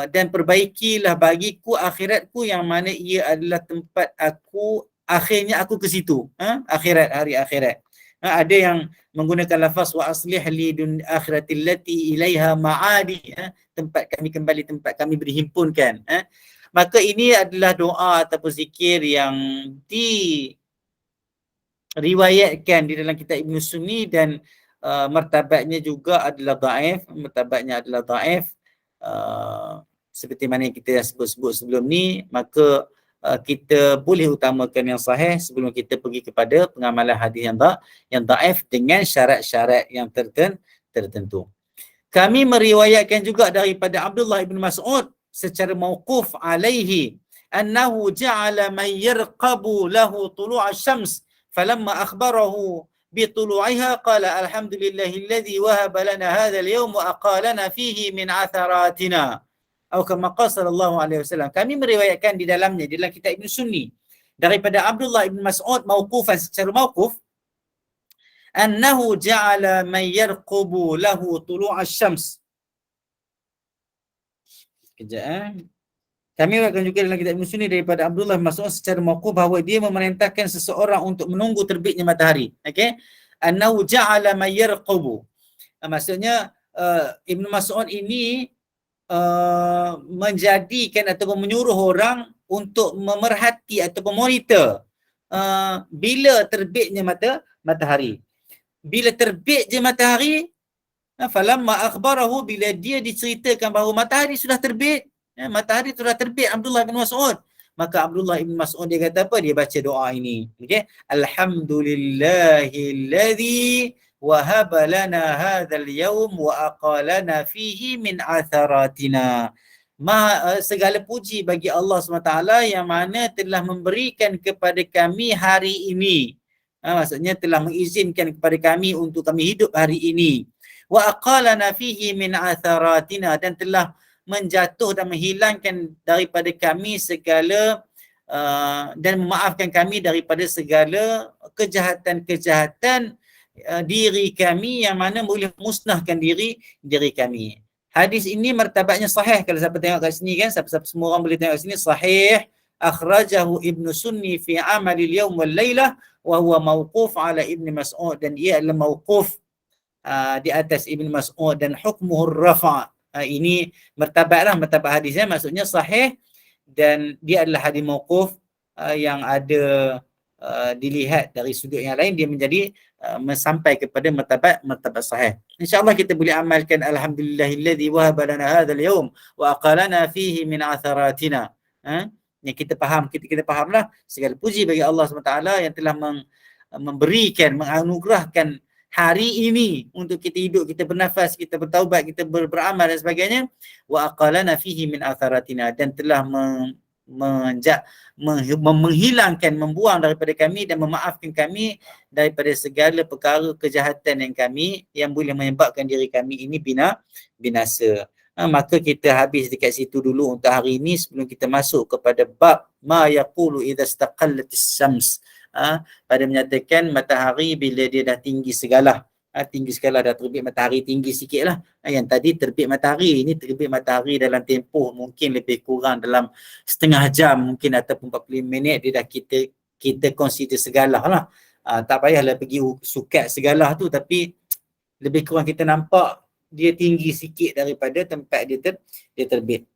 Dan perbaikilah bagiku akhiratku yang mana ia adalah tempat aku, akhirnya aku ke situ. Akhirat, hari akhirat. Ada yang menggunakan lafaz wa aslih li akhiratil lati ilaiha ma'adi, tempat kami kembali, tempat kami berhimpunkan. Maka ini adalah doa ataupun zikir yang diriwayatkan di dalam kitab Ibn Sunni, dan martabatnya juga adalah dhaif, seperti mana yang kita sebut-sebut sebelum ni. Maka kita boleh utamakan yang sahih sebelum kita pergi kepada pengamalan hadis yang dhaif dengan syarat-syarat yang tertentu. Kami meriwayatkan juga daripada Abdullah ibn Mas'ud secara mauquf alaihi annahu ja'ala man yarqabu lahu tulu' asy-syams falamma akhbarahu bitulu'iha qala alhamdulillahilladzi wahaba lana hadzal yawm wa aqalana fihi min atharatina. Atau kama qala sallallahu alaihi wasallam. Kami meriwayatkan di dalam kitab Ibn Sunni daripada Abdullah ibn Mas'ud mauqufan, secara mauquf, annahu ja'ala man yarqubu lahu tulu' asy-syams. Kejap. Kami meriwayatkan juga dalam kitab Ibn Sunni daripada Abdullah bin Mas'ud secara mauquf bahawa dia memerintahkan seseorang untuk menunggu terbitnya matahari. Okey. Annahu ja'ala man yarqubu. Maksudnya Ibn Mas'ud ini menjadikan ataupun menyuruh orang untuk memerhati ataupun monitor bila terbitnya matahari. Bila terbit je matahari, falamma akhbarahu, bila dia diceritakan bahawa matahari sudah terbit, Abdullah bin Mas'ud, maka Abdullah bin Mas'ud dia kata apa? Dia baca doa ini. Okey, alhamdulillahilladzi wahaba lana hadzal yawm wa aqalana fihi min atharatina. Segala puji bagi Allah SWT yang mana telah memberikan kepada kami hari ini. Maksudnya telah mengizinkan kepada kami untuk kami hidup hari ini. Wa aqalana fihi min atharatina, dan telah menjatuh dan menghilangkan daripada kami segala dan memaafkan kami daripada segala kejahatan-kejahatan diri kami yang mana boleh musnahkan diri kami. Hadis ini martabatnya sahih. Kalau siapa tengok kat sini kan, siapa semua orang boleh tengok kat sini, sahih. Akhrajahu Ibn Sunni fi amalil yawm wal laylah wa huwa mawquf ala Ibn Mas'ud, dan ia adalah mawquf di atas Ibn Mas'ud, dan hukmuhu rafa'. Ini martabat hadisnya, maksudnya sahih, dan dia adalah hadis mawquf yang ada dilihat dari sudut yang lain, dia menjadi sampai kepada martabat sahih. InsyaAllah kita boleh amalkan alhamdulillahilladzi wahaba lana hadzal yawm wa aqalana fihi min atharatina. Yang kita fahamlah segala puji bagi Allah SWT yang telah memberikan, menganugerahkan hari ini untuk kita hidup, kita bernafas, kita bertaubat, kita beramal dan sebagainya. Wa aqalana fihi min atharatina, dan telah menghilangkan, membuang daripada kami dan memaafkan kami daripada segala perkara kejahatan yang boleh menyebabkan diri kami ini binasa. Maka kita habis dekat situ dulu untuk hari ini sebelum kita masuk kepada bab ma yaqulu idza istaqallatis syams. Pada menyatakan matahari bila dia dah tinggi segala. Tinggi segala, dah terbit matahari tinggi sikit lah. Yang tadi terbit matahari, ini terbit matahari dalam tempoh mungkin lebih kurang dalam setengah jam mungkin ataupun 45 minit dia dah kita consider segala lah. Tak payahlah pergi sukat segala tu, tapi lebih kurang kita nampak dia tinggi sikit daripada tempat dia terbit.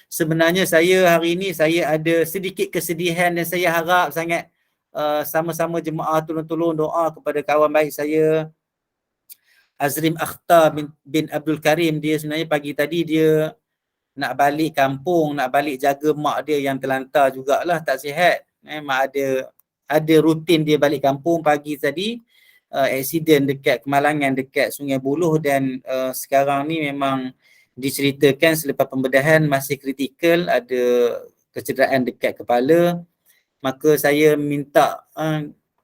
Sebenarnya saya hari ini saya ada sedikit kesedihan dan saya harap sangat sama-sama jemaah tolong doa kepada kawan baik saya Azrim Akhtar bin Abdul Karim. Dia sebenarnya pagi tadi dia nak balik kampung, nak balik jaga mak dia yang terlantar jugalah, tak sihat. Mak ada rutin dia balik kampung pagi tadi. Aksiden dekat Kemalangan, dekat Sungai Buloh, dan sekarang ni memang diceritakan selepas pembedahan masih kritikal, ada kecederaan dekat kepala. Maka saya minta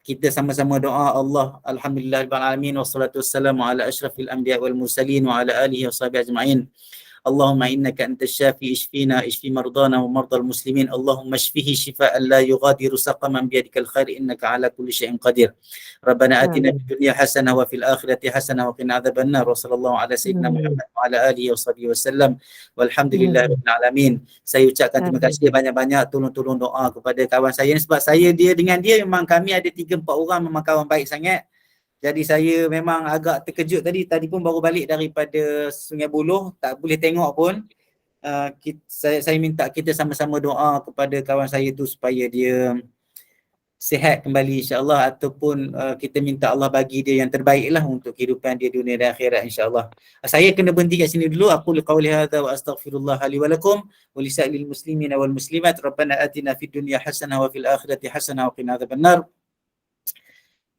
kita sama-sama doa Allah, alhamdulillah rabbil alamin, wassalatu wassalamu ala asyrafil anbiya wal mursalin wa ala alihi washabihi ajma'in. اللهم إنك أنت الشافي اشفينا اشفي مرضانا ومرضى المسلمين اللهم اشفه شفاء لا يغادر سقما بيدك الخير إنك على كل شيء قدير ربنا آتنا في الدنيا حسنة وفي الآخرة حسنة وقنا عذاب النار وصلى الله على سيدنا محمد وعلى آله وصحبه وسلم والحمد لله رب العالمين. Saya ucapkan terima kasih banyak-banyak, tolong doa kepada kawan saya ni, sebab dia dengan dia memang kami ada 3-4 orang memang kawan baik sangat. Jadi saya memang agak terkejut tadi pun baru balik daripada Sungai Buloh, tak boleh tengok pun. Saya minta kita sama-sama doa kepada kawan saya tu supaya dia sihat kembali insya-Allah, ataupun kita minta Allah bagi dia yang terbaik lah untuk kehidupan dia dunia dan akhirat insya-Allah. Saya kena berhenti kat sini dulu. Aku qauli hadza wa astaghfirullah li wa lakum wa li sa'ilil muslimin wal muslimat. Rabbana atina fid dunya hasanah wa fil akhirati hasanah wa qina adzabannar.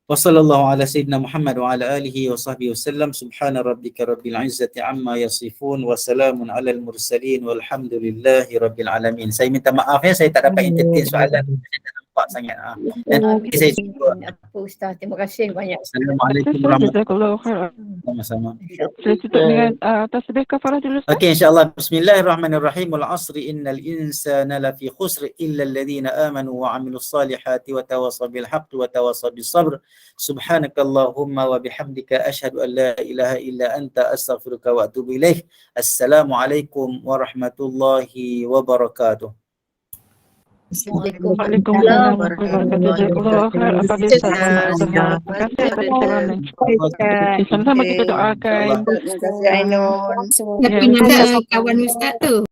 وصلى الله على سيدنا محمد وعلى آله وصحبه وسلم سبحان ربك رب العزة عما يصفون وسلام على المرسلين والحمد لله رب العالمين. Saya minta maaf ya, saya tak dapat entertain soalan, saya tak nampak sangat. Dan saya cuba. Ustaz, terima kasih banyak. Assalamualaikum warahmatullahi wabarakatuh. Sama-sama. Saya tutup dengan tasbih kafarah dulu, Ustaz. Okey, insya-Allah. Bismillahirrahmanirrahim. Wal 'asri innal insana lafi khusr illa alladhina amanu wa 'amilus salihati wa tawassaw bil haqqi wa tawassaw bis sabr. Subhanakallahumma wa bihamdika asyhadu an la ilaha illa anta astaghfiruka wa atubu ilaik. Assalamualaikum warahmatullahi wabarakatuh. Waalaikumsalam warahmatullahi wabarakatuh. Sama-sama kita doakan. Terima kasih Ainun. Tapi ada kawan Ustaz tu.